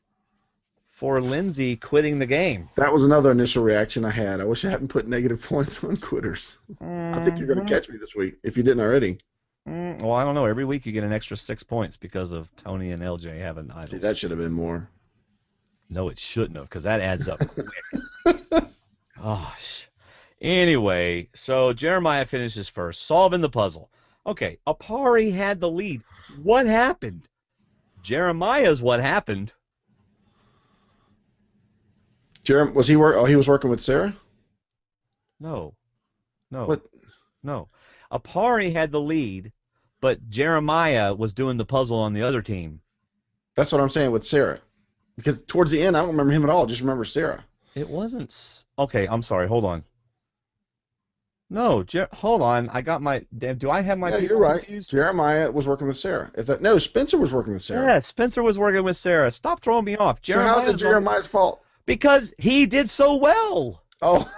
for Lindsey quitting the game? That was another initial reaction I had. I wish I hadn't put negative points on quitters. I think you're going to catch me this week if you didn't already. Well, I don't know. Every week you get an extra 6 points because of Tony and LJ having Gee, idols. that should have been more. No, it shouldn't have, because that adds up quick. Gosh. Anyway, so Jeremiah finishes first, solving the puzzle. Okay, Apari had the lead. What happened? Jeremiah's what happened. Was he he was working with Sarah? No. No. What? No. Apari had the lead, but Jeremiah was doing the puzzle on the other team. That's what I'm saying with Sarah. Because towards the end, I don't remember him at all. I just remember Sarah. It wasn't. Okay, I'm sorry. Hold on. No, hold on. I got my. Do I have my? Yeah, people you're right. confused? Jeremiah was working with Sarah. No, Spencer was working with Sarah. Yeah, Spencer was working with Sarah. Stop throwing me off. So how is it Jeremiah's fault? Because he did so well. Oh,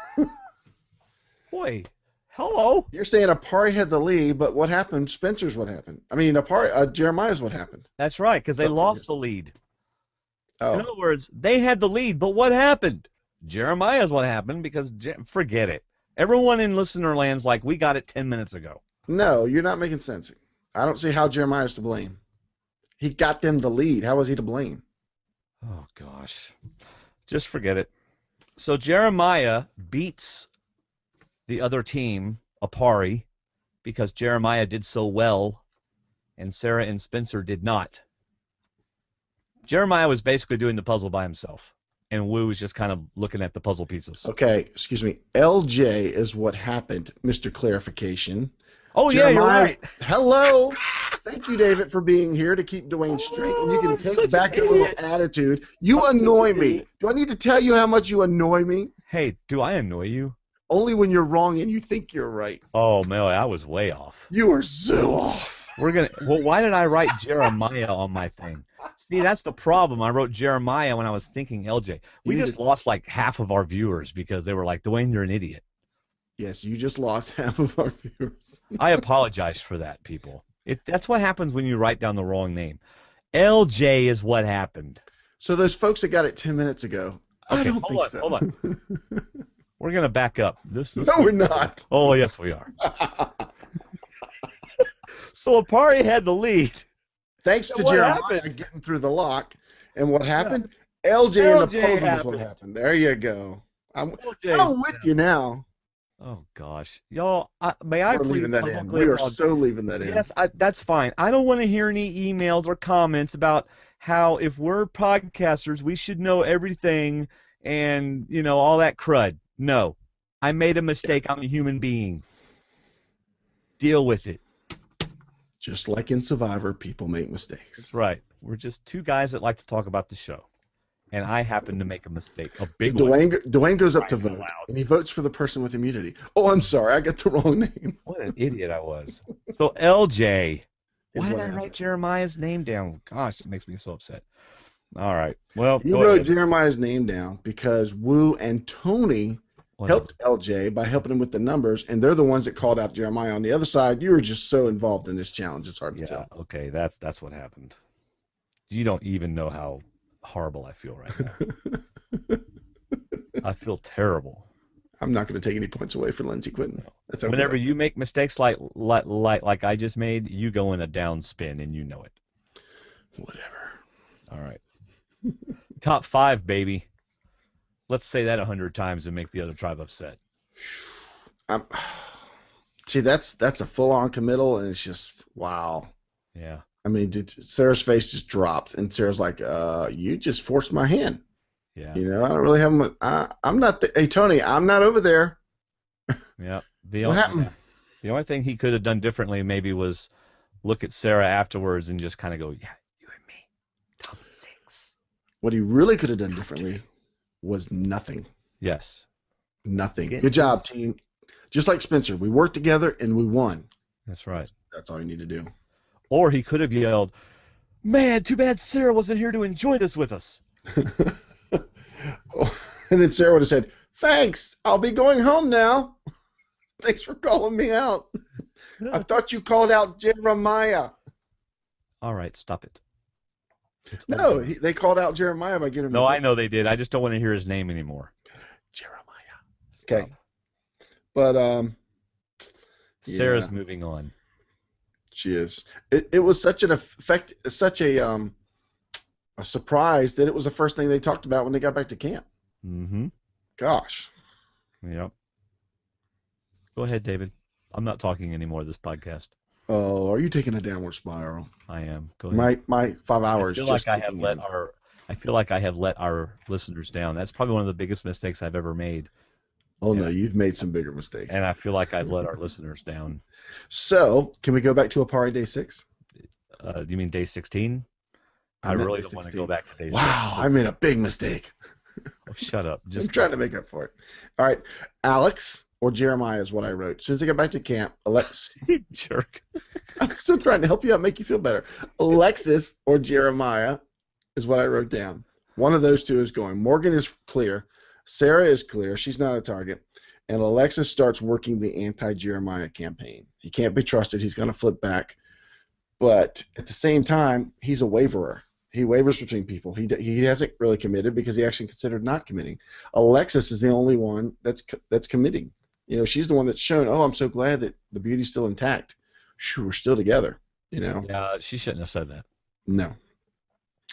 Boy, hello. you're saying Apari had the lead, but what happened? Spencer's what happened. I mean, Jeremiah's what happened. That's right, because they Oh, lost yes. the lead. Oh, In other words, they had the lead, but what happened? Jeremiah's what happened because forget it. Everyone in listener land's like, we got it 10 minutes ago. no, you're not making sense. I don't see how Jeremiah's to blame. He got them the lead. How was he to blame? Oh, gosh. Just forget it. So Jeremiah beats the other team, Apari, because Jeremiah did so well, and Sarah and Spencer did not. Jeremiah was basically doing the puzzle by himself, and Wu was just kind of looking at the puzzle pieces. Okay, excuse me. LJ is what happened, Mr. Clarification. Oh, yeah, you're Jeremiah- right. Hello. Thank you, David, for being here to keep Dwaine straight. And you I'm can take such back an your little idiot. attitude. You I'm such annoy an me. idiot. Do I need to tell you how much you annoy me? Hey, do I annoy you? Only when you're wrong and you think you're right. Oh, Mel, I was way off. You are so off. Well, why did I write Jeremiah on my thing? See, that's the problem. I wrote Jeremiah when I was thinking LJ. We You just lost like half of our viewers because they were like, Dwaine, you're an idiot. Yes, you just lost half of our viewers. I apologize for that, people. That's what happens when you write down the wrong name. LJ is what happened. So those folks that got it 10 minutes ago, I Okay, don't hold think on, so. hold on. We're going to back up. This is No, we're not. Oh, yes, we are. So Apari had the lead. Thanks So to what Jeremiah happened? getting through the lock. And what happened? LJ and the LJ puzzle is what happened. happened. There you go. I'm LJ 's with you now. Oh, gosh. Y'all, may I We're please leaving that in. publicly We are apologize? so leaving that in. Yes, that's fine. I don't want to hear any emails or comments about how if we're podcasters, we should know everything and, all that crud. No. I made a mistake. I'm a human being. Deal with it. Just like in Survivor, people make mistakes. That's right. We're just two guys that like to talk about the show. And I happen to make a mistake. A big one. Dwayne goes up to Right out vote, loud. and he votes for the person with immunity. Oh, I'm sorry. I got the wrong name. What an idiot I was. So, LJ. Why Is did what I write happened. Jeremiah's name down? Gosh, it makes me so upset. All right. Well, You go wrote ahead. Jeremiah's name down because Wu and Tony Whatever. helped LJ by helping him with the numbers, and they're the ones that called out Jeremiah. On the other side, you were just so involved in this challenge, it's hard to Yeah, tell. okay, that's what happened. You don't even know how horrible I feel right now. I feel terrible. I'm not going to take any points away for Lindsey quitting. That's okay. Whenever you make mistakes like I just made, you go in a down spin and you know it. Whatever. All right. Top 5, baby. Let's say that 100 times and make the other tribe upset. See, that's a full-on committal, and it's just wow. Yeah. I mean, Sarah's face just dropped, and Sarah's like, you just forced my hand. Yeah. I don't really have I'm not, hey, Tony, I'm not over there. Yeah. What happened? The only thing he could have done differently maybe was look at Sarah afterwards and just kind of go, yeah, you and me, top 6. What he really could have done differently was nothing. Yes. Nothing. Get Good job, this. team. Just like Spencer, we worked together and we won. That's right. That's all you need to do. Or he could have yelled, "Man, too bad Sarah wasn't here to enjoy this with us." And then Sarah would have said, "Thanks. I'll be going home now. Thanks for calling me out. I thought you called out Jeremiah." All right, stop it. It's No, over. they called out Jeremiah by getting him. No, I know they did. I just don't want to hear his name anymore. Jeremiah. Stop. Okay. But Sarah's yeah, moving on. she is. It was such an effect, such a surprise that it was the first thing they talked about when they got back to camp. Mm-hmm. Gosh. Yep. Go ahead, David. I'm not talking anymore this podcast. Oh, are you taking a downward spiral? I am. Go ahead. My 5 hours. I feel just like I have kicking let in. I feel like I have let our listeners down. That's probably one of the biggest mistakes I've ever made. Oh no, you've made some bigger mistakes. And I feel like I've let our listeners down. So, can we go back to Apari Day 6? You mean day 16? I meant really day don't want to 16. go back to day 6. Wow, I made a big mistake. Oh, shut up. Just I'm trying to make up for it. All right, Alex or Jeremiah is what I wrote. As soon as I got back to camp, jerk. I'm still trying to help you out, make you feel better. Alexis or Jeremiah is what I wrote down. One of those two is going. Morgan is clear. Sarah is clear. She's not a target. And Alexis starts working the anti-Jeremiah campaign. He can't be trusted. He's going to flip back. But at the same time, he's a waverer. He wavers between people. He hasn't really committed because he actually considered not committing. Alexis is the only one that's committing. You know, she's the one that's shown, oh, I'm so glad that the beauty's still intact. Shoo, we're still together, you know. Yeah, she shouldn't have said that. No.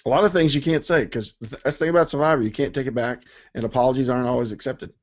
A lot of things you can't say because that's the thing about Survivor. You can't take it back, and apologies aren't always accepted.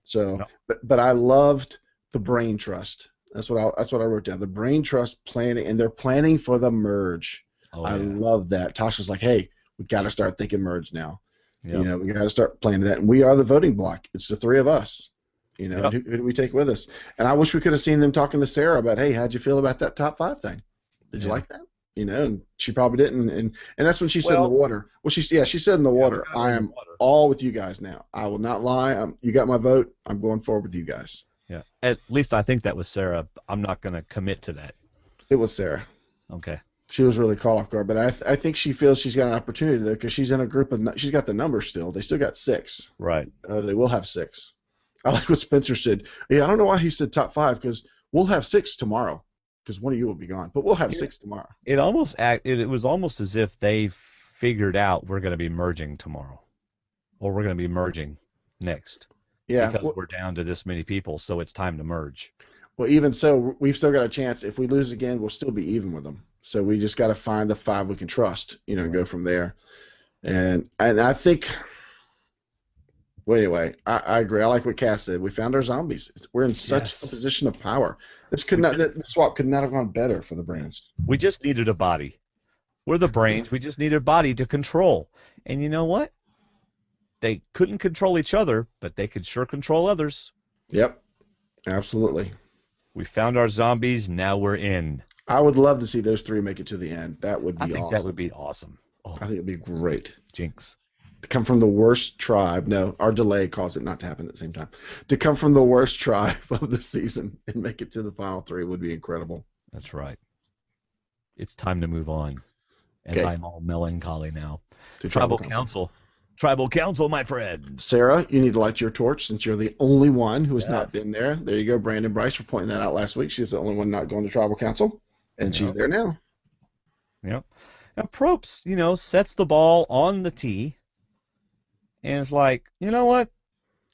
So, No. but I loved the brain trust. That's what I wrote down. The brain trust planning, and they're planning for the merge. Oh, I yeah. love that. Tasha's like, hey, we got to start thinking merge now. Yep. You know, we got to start planning that, and we are the voting block. It's the three of us. You know, Yep. who do we take with us? And I wish we could have seen them talking to Sarah about, hey, how'd you feel about that top 5 thing? Did you Yeah. like that? You know, and she probably didn't. And that's when she said in the Well- water. Well, she said in the water, we got her I in am the water. all with you guys now. I will not lie. You got my vote. I'm going forward with you guys. Yeah. At least I think that was Sarah. I'm not going to commit to that. It was Sarah. Okay. She was really caught off guard, but I think she feels she's got an opportunity though because she's in a group of she's got the numbers still. They still got 6. Right. They will have 6. I like what Spencer said. Yeah, I don't know why he said top 5 because we'll have 6 tomorrow because one of you will be gone, but we'll have 6 tomorrow. It was almost as if they figured out we're going to be merging tomorrow, or we're going to be merging next. Yeah. Because we're down to this many people, so it's time to merge. Well, even so, we've still got a chance. If we lose again, we'll still be even with them. So we just got to find the 5 we can trust, you know, and go from there. And I think. Well, anyway, I agree. I like what Cass said. We found our zombies. We're in such Yes. a position of power. This swap could not have gone better for the brands. We just needed a body. We're the brains. We just needed a body to control. And you know what? They couldn't control each other, but they could sure control others. Yep, absolutely. We found our zombies. Now we're in. I would love to see those 3 make it to the end. That would be I think awesome. that would be awesome. Oh, I think it'd be great. jinx. To come from the worst tribe. No, our delay caused it not to happen at the same time. To come from the worst tribe of the season and make it to the final 3 would be incredible. That's right. It's time to move on. As Okay. I'm all melancholy now. To Tribal Council. Tribal Council, my friends. Sarah, you need to light your torch since you're the only one who has not Yes. been there. There you go, Brandon Bryce, for pointing that out last week. She's the only one not going to Tribal Council, and she's Yep. there now. Yep. Now, Probst, sets the ball on the tee. And it's like, you know what?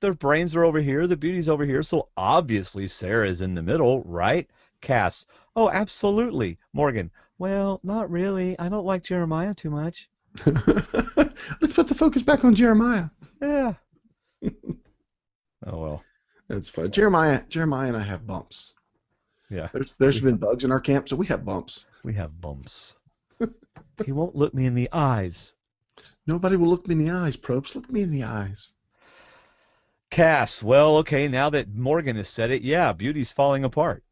Their brains are over here. The beauty's over here. So obviously Sarah's in the middle, right? Cass. Oh, absolutely. Morgan. Well, not really. I don't like Jeremiah too much. Let's put the focus back on Jeremiah. Yeah. Oh, well. That's fun. Jeremiah and I have bumps. Yeah. There's been bugs in our camp, so we have bumps. We have bumps. He won't look me in the eyes. Nobody will look me in the eyes, Probst. Look me in the eyes. Cass. Well, okay, now that Morgan has said it, yeah, beauty's falling apart.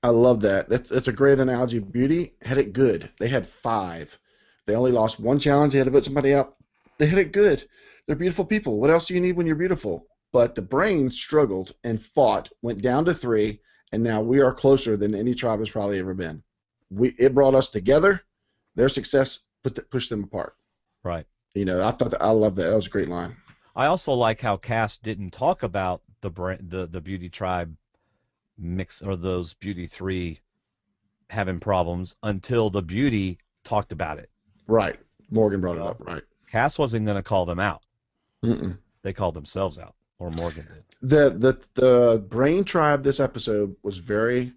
I love that. That's a great analogy. Beauty had it good. They had 5. They only lost 1 challenge. They had to vote somebody out. They had it good. They're beautiful people. What else do you need when you're beautiful? But the brain struggled and fought, went down to 3, and now we are closer than any tribe has probably ever been. It brought us together. Their success pushed them apart. Right. You know, I love that. That was a great line. I also like how Cass didn't talk about the beauty tribe mix, or those beauty 3 having problems, until the beauty talked about it. Right. Morgan brought it up. Right. Cass wasn't going to call them out. Mm-mm. They called themselves out, or Morgan did. The brain tribe this episode was very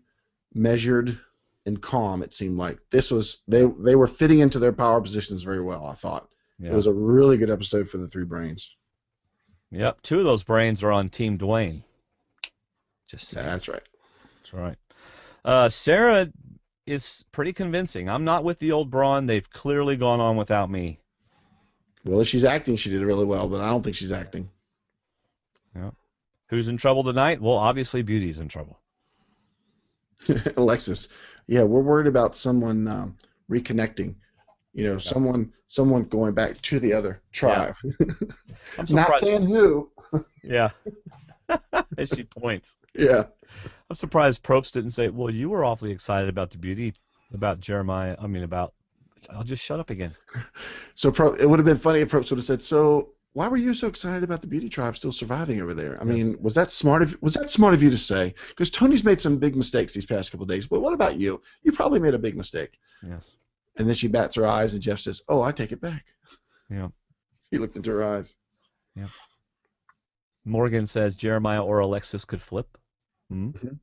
measured and calm. It seemed like they were fitting into their power positions very well. I thought it was a really good episode for the 3 brains. Yep, 2 of those brains are on Team Dwaine. Just saying. Yeah, that's right. That's right. Sarah is pretty convincing. I'm not with the old brawn. They've clearly gone on without me. Well, if she's acting, she did really well, but I don't think she's acting. Yeah. Who's in trouble tonight? Well, obviously Beauty's in trouble. Alexis. Yeah, we're worried about someone reconnecting. You know, someone going back to the other tribe. Yeah. I'm surprised. Not saying who. Yeah. As she points. Yeah. I'm surprised Probst didn't say, well, you were awfully excited about the beauty, about Jeremiah. I'll just shut up again. So it would have been funny if Probst would have said, so why were you so excited about the beauty tribe still surviving over there? I mean, was that smart of you to say? Because Tony's made some big mistakes these past couple of days. But what about you? You probably made a big mistake. Yes. And then she bats her eyes, and Jeff says, oh, I take it back. Yeah. He looked into her eyes. Yeah. Morgan says Jeremiah or Alexis could flip. Mm-hmm.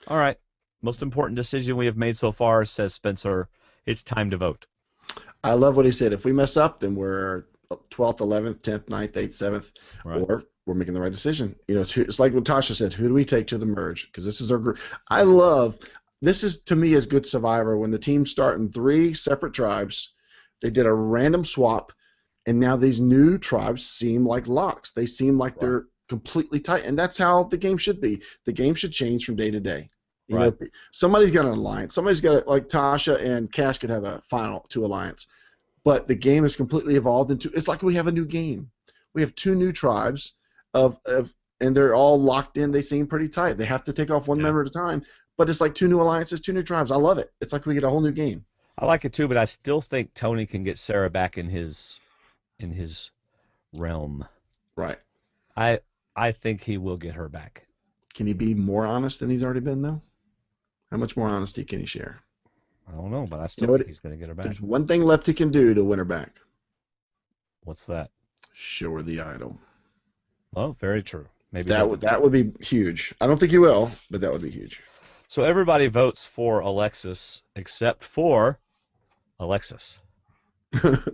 All right. Most important decision we have made so far, says Spencer. It's time to vote. I love what he said. If we mess up, then we're 12th, 11th, 10th, 9th, 8th, 7th, right. Or we're making the right decision. You know, it's like what Tasha said. Who do we take to the merge? Because this is our group. This is, to me, as good Survivor, when the teams start in 3 separate tribes. They did a random swap, and now these new tribes seem like locks. They seem like they're completely tight, and that's how the game should be. The game should change from day to day. You know, somebody's got an alliance. Somebody's got like Tasha and Cash could have a final 2 alliance, but the game has completely evolved into. It's like we have a new game. We have 2 new tribes and they're all locked in. They seem pretty tight. They have to take off one member at a time, but it's like 2 new alliances, 2 new tribes. I love it. It's like we get a whole new game. I like it too, but I still think Tony can get Sarah back in his realm. Right. I think he will get her back. Can he be more honest than he's already been, though? How much more honesty can he share? I don't know, but I still think he's going to get her back. There's one thing left he can do to win her back. What's that? Show her the idol. Oh, very true. Maybe that would be huge. I don't think he will, but that would be huge. So everybody votes for Alexis except for Alexis. And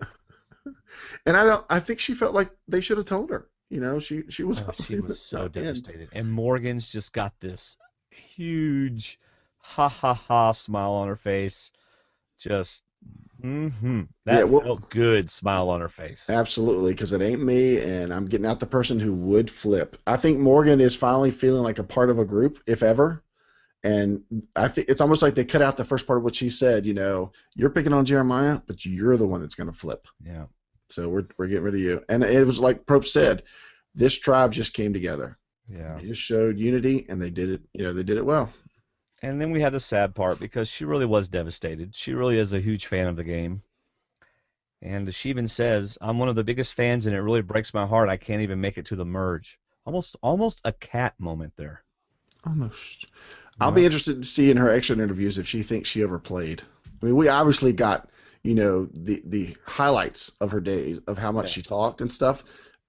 I think she felt like they should have told her. You know, she was so devastated. And Morgan's just got this huge ha smile on her face. Just felt good smile on her face. Absolutely, because it ain't me, and I'm getting out the person who would flip. I think Morgan is finally feeling like a part of a group, if ever. And I think it's almost like they cut out the first part of what she said. You know, you're picking on Jeremiah, but you're the one that's going to flip. Yeah. So we're getting rid of you. And it was like Probst said, this tribe just came together. Yeah. They just showed unity, and they did it. You know, they did it well. And then we had the sad part because she really was devastated. She really is a huge fan of the game. And she even says, I'm one of the biggest fans, and it really breaks my heart. I can't even make it to the merge. Almost a cat moment there. Almost. I'll be interested to see in her exit interviews if she thinks she overplayed. I mean, we obviously got, you know, the highlights of her days, of how much she talked and stuff,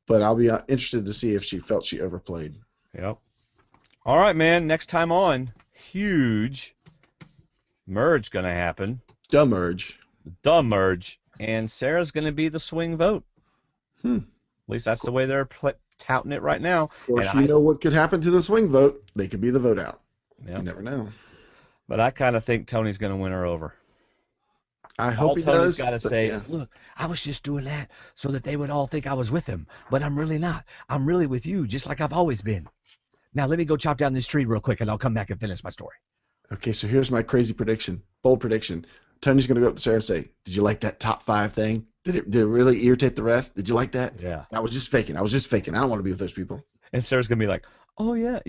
but I'll be interested to see if she felt she overplayed. Yep. All right, man. Next time on, huge merge going to happen. The merge. And Sarah's going to be the swing vote. At least that's the way they're touting it right now. Of course, you know what could happen to the swing vote. They could be the vote out. Yep. You never know. But I kind of think Tony's going to win her over. I hope he Tony's does. got to say is, look, I was just doing that so that they would all think I was with them, but I'm really not. I'm really with you, just like I've always been. Now let me go chop down this tree real quick, and I'll come back and finish my story. Okay, so here's my crazy prediction, bold prediction. Tony's going to go up to Sarah and say, "Did you like that top 5 thing? Did it really irritate the rest? Did you like that?" Yeah. I was just faking. I don't want to be with those people. And Sarah's gonna be like, "Oh yeah,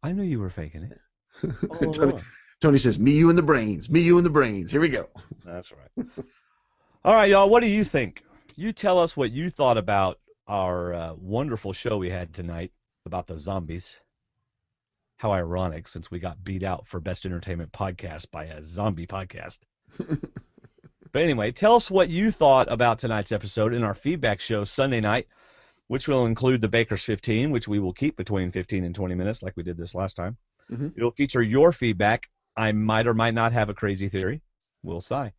I knew you were faking it." Oh, Tony says, "Me, you, and the brains. Me, you, and the brains. Here we go." that's right. All right, y'all. What do you think? You tell us what you thought about our wonderful show we had tonight about the zombies. How ironic, since we got beat out for Best Entertainment Podcast by a zombie podcast. But anyway, tell us what you thought about tonight's episode in our feedback show Sunday night, which will include the Baker's 15, which we will keep between 15 and 20 minutes like we did this last time. Mm-hmm. It'll feature your feedback. I might or might not have a crazy theory. We'll see.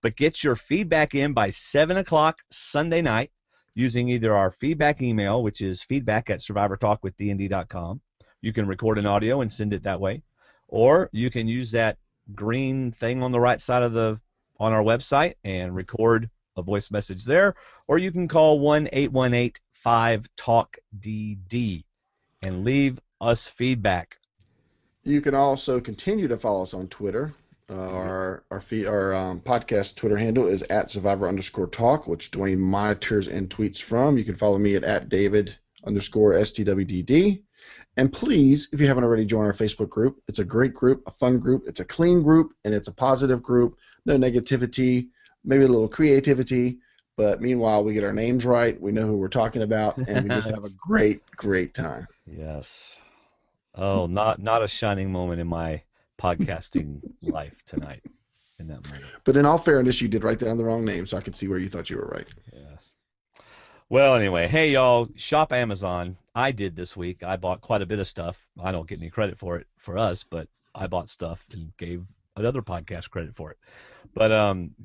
But get your feedback in by 7 o'clock Sunday night using either our feedback email, which is feedback@survivortalkwithdnd.com. You can record an audio and send it that way. Or you can use that green thing on the right side on our website and record a voice message there. Or you can call 1-818-5-TALK-DD and leave us feedback. You can also continue to follow us on Twitter. Our podcast Twitter handle is @Survivor_Talk, which Dwaine monitors and tweets from. You can follow me at David_STWDD. And please, if you haven't already, join our Facebook group. It's a great group, a fun group, it's a clean group, and it's a positive group. No negativity, maybe a little creativity, but meanwhile, we get our names right, we know who we're talking about, and we just have a great, great time. Yes. Oh, not a shining moment in my podcasting life tonight in that moment. But in all fairness, you did write down the wrong name, so I could see where you thought you were right. Yes. Well, anyway, hey, y'all, shop Amazon. I did this week. I bought quite a bit of stuff. I don't get any credit for it for us, but I bought stuff and gave another podcast credit for it. But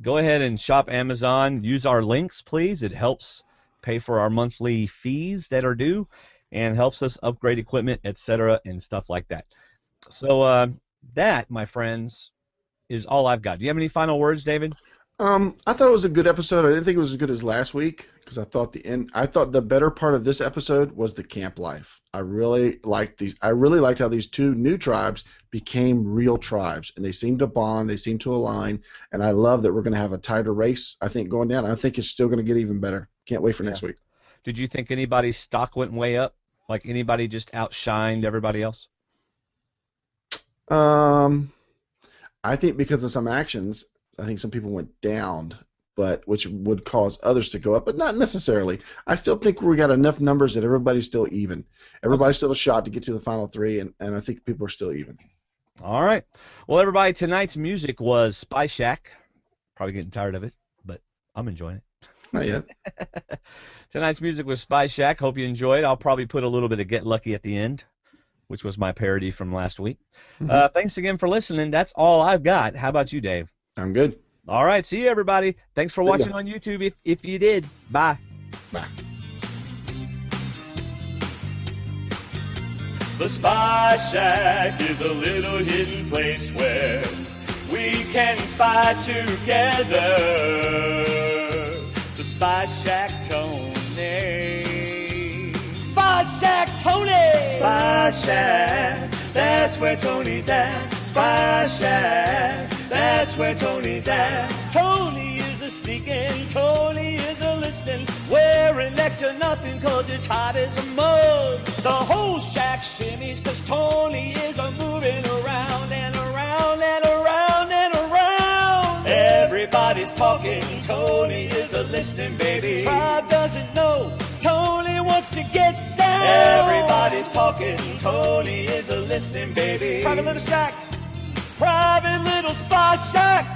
go ahead and shop Amazon. Use our links, please. It helps pay for our monthly fees that are due and helps us upgrade equipment, etc., and stuff like that. So that, my friends, is all I've got. Do you have any final words, David? I thought it was a good episode. I didn't think it was as good as last week because I thought the better part of this episode was the camp life. I really liked how these two new tribes became real tribes, and they seem to bond, they seem to align, and I love that we're going to have a tighter race, I think, going down. I think it's still going to get even better. Can't wait for next week. Did you think anybody's stock went way up? Like anybody just outshined everybody else? I think because of some actions, I think some people went down, but which would cause others to go up, but not necessarily. I still think we got enough numbers that everybody's still even. Everybody's still a shot to get to the final 3, and I think people are still even. All right. Well, everybody, tonight's music was Spy Shack. Probably getting tired of it, but I'm enjoying it. Not yet. Tonight's music was Spy Shack. Hope you enjoyed. I'll probably put a little bit of Get Lucky at the end, which was my parody from last week. Mm-hmm. Thanks again for listening. That's all I've got. How about you, Dave? I'm good. All right. See you, everybody. Thanks for watching on YouTube if you did. Bye. Bye. The Spy Shack is a little hidden place where we can spy together. The Spy Shack Tony. Spy Shack Tony. Spy Shack, that's where Tony's at. Spy Shack, that's where Tony's at. Tony is a sneaking, Tony is a listening, wearing next to nothing cause it's hot as a mug. The whole shack shimmies cause Tony is a moving around and around and around and around. Everybody's talking, Tony is a listening, baby. Tribe doesn't know, Tony wants to get sound. Everybody's talking, Tony is a listening, baby. Private little shack, private little spy shack.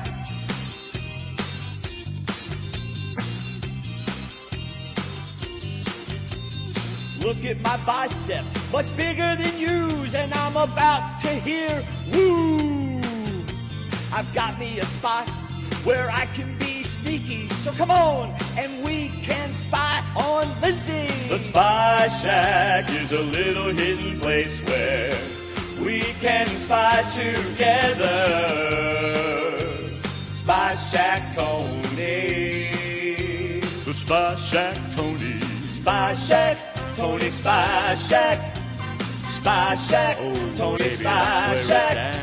Look at my biceps, much bigger than yours, and I'm about to hear woo. I've got me a spot where I can be sneaky, so come on, and we can spy on Lindsey. The Spy Shack is a little hidden place where we can spy together. Spy Shack Tony. The Spy Shack Tony. Spy Shack Tony. Spy Shack. Spy Shack. Oh, Tony. Baby, Spy Shack.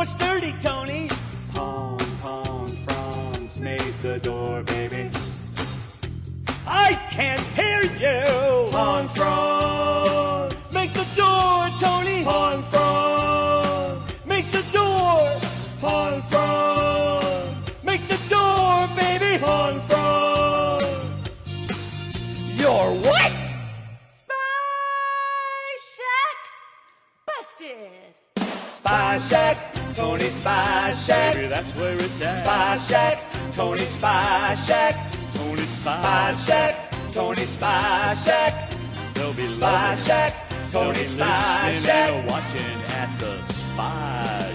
door sturdy, Tony. Pong, pong, fronds, make the door, baby. I can't hear you. Pong, fronds, make the door, Tony. Pong, fronds, make the door. Pong, fronds, make the door, baby. Pong, fronds. You're what? Spy Shack, Tony Spy Shack. Baby, that's where it's at. Spy Shack, Tony Spy Shack. Tony Spy Shack, Tony Spy Shack. They'll be Spy Shack, Tony Spy Shack. Watching at the Spy